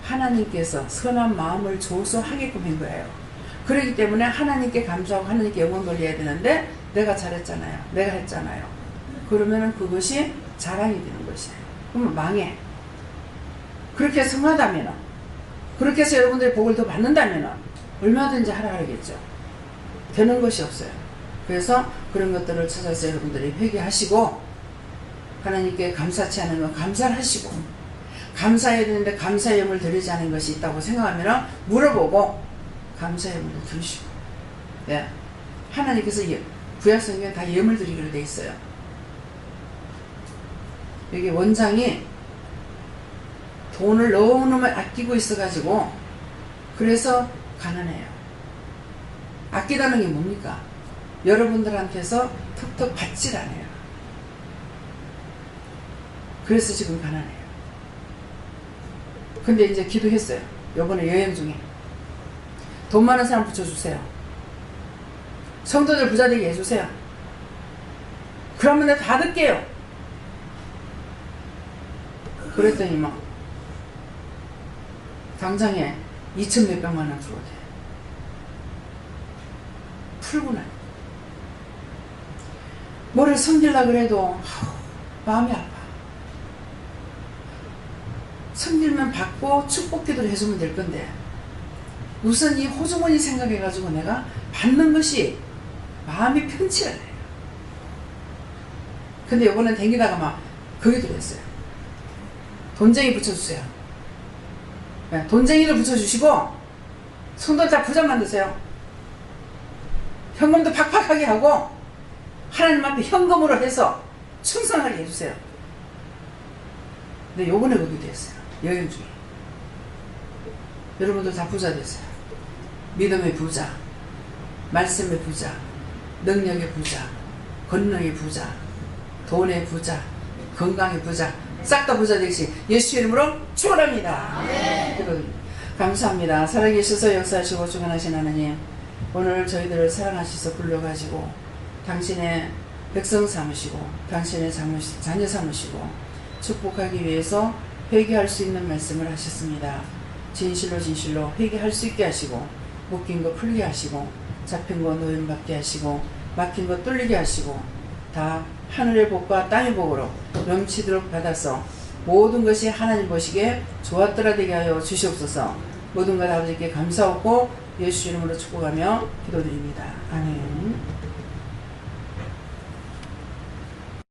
하나님께서 선한 마음을 줘서 하게끔 한 거예요. 그렇기 때문에 하나님께 감사하고 하나님께 영광 돌려야 되는데 내가 잘했잖아요. 내가 했잖아요. 그러면은 그것이 자랑이 되는 것이에요. 그러면 망해. 그렇게 성하다면은, 그렇게 해서 여러분들이 복을 더 받는다면은 얼마든지 하라 하겠죠. 되는 것이 없어요. 그래서 그런 것들을 찾아서 여러분들이 회개하시고 하나님께 감사치 않은 건 감사를 하시고, 감사해야 되는데 감사의 예물을 드리지 않은 것이 있다고 생각하면 물어보고 감사의 예물을 드리시고. 예. 하나님께서 구약성경에 다 예물 드리기로 돼 있어요. 여기 원장이 돈을 너무너무 아끼고 있어가지고 그래서 가난해요. 아끼다는 게 뭡니까? 여러분들한테서 턱턱 받질 않아요. 그래서 지금 가난해요. 근데 이제 기도했어요. 요번에 여행 중에 돈 많은 사람 붙여주세요. 성도들 부자 되게 해주세요. 그러면 내가 다 듣게요. 그랬더니 막 당장에 2천 몇백만 원 들어오대. 풀고 나요. 뭐를 섬기려고 그래도 마음이 아파. 섬기면 받고 축복기도를 해주면 될 건데 우선 이 호주머니 생각해가지고 내가 받는 것이 마음이 편치가 않아요. 근데 이번엔 댕기다가 막 거기도 했어요. 돈쟁이 붙여주세요. 네, 돈쟁이를 붙여주시고 손들 다 부자 만드세요. 현금도 팍팍하게 하고 하나님 앞에 현금으로 해서 충성하게 해주세요. 근데 요번에 거기도 했어요. 여행 중에. 여러분들 다 부자 되세요. 믿음의 부자, 말씀의 부자, 능력의 부자, 권능의 부자, 돈의 부자, 건강의 부자, 싹 다 부자 되시 예수 이름으로 축원합니다. 감사합니다. 살아계셔서 역사하시고 주관하신 하나님, 오늘 저희들을 사랑하셔서 불러가지고 당신의 백성 삼으시고 당신의 자녀 삼으시고 축복하기 위해서 회개할 수 있는 말씀을 하셨습니다. 진실로 진실로 회개할 수 있게 하시고 묶인 거 풀게 하시고 잡힌 거 노임받게 하시고 막힌 거 뚫리게 하시고 다 하늘의 복과 땅의 복으로 넘치도록 받아서 모든 것이 하나님 보시기에 좋았더라 되게 하여 주시옵소서. 모든 것 아버지께 감사하고 예수 이름으로 축복하며 기도드립니다. 아멘.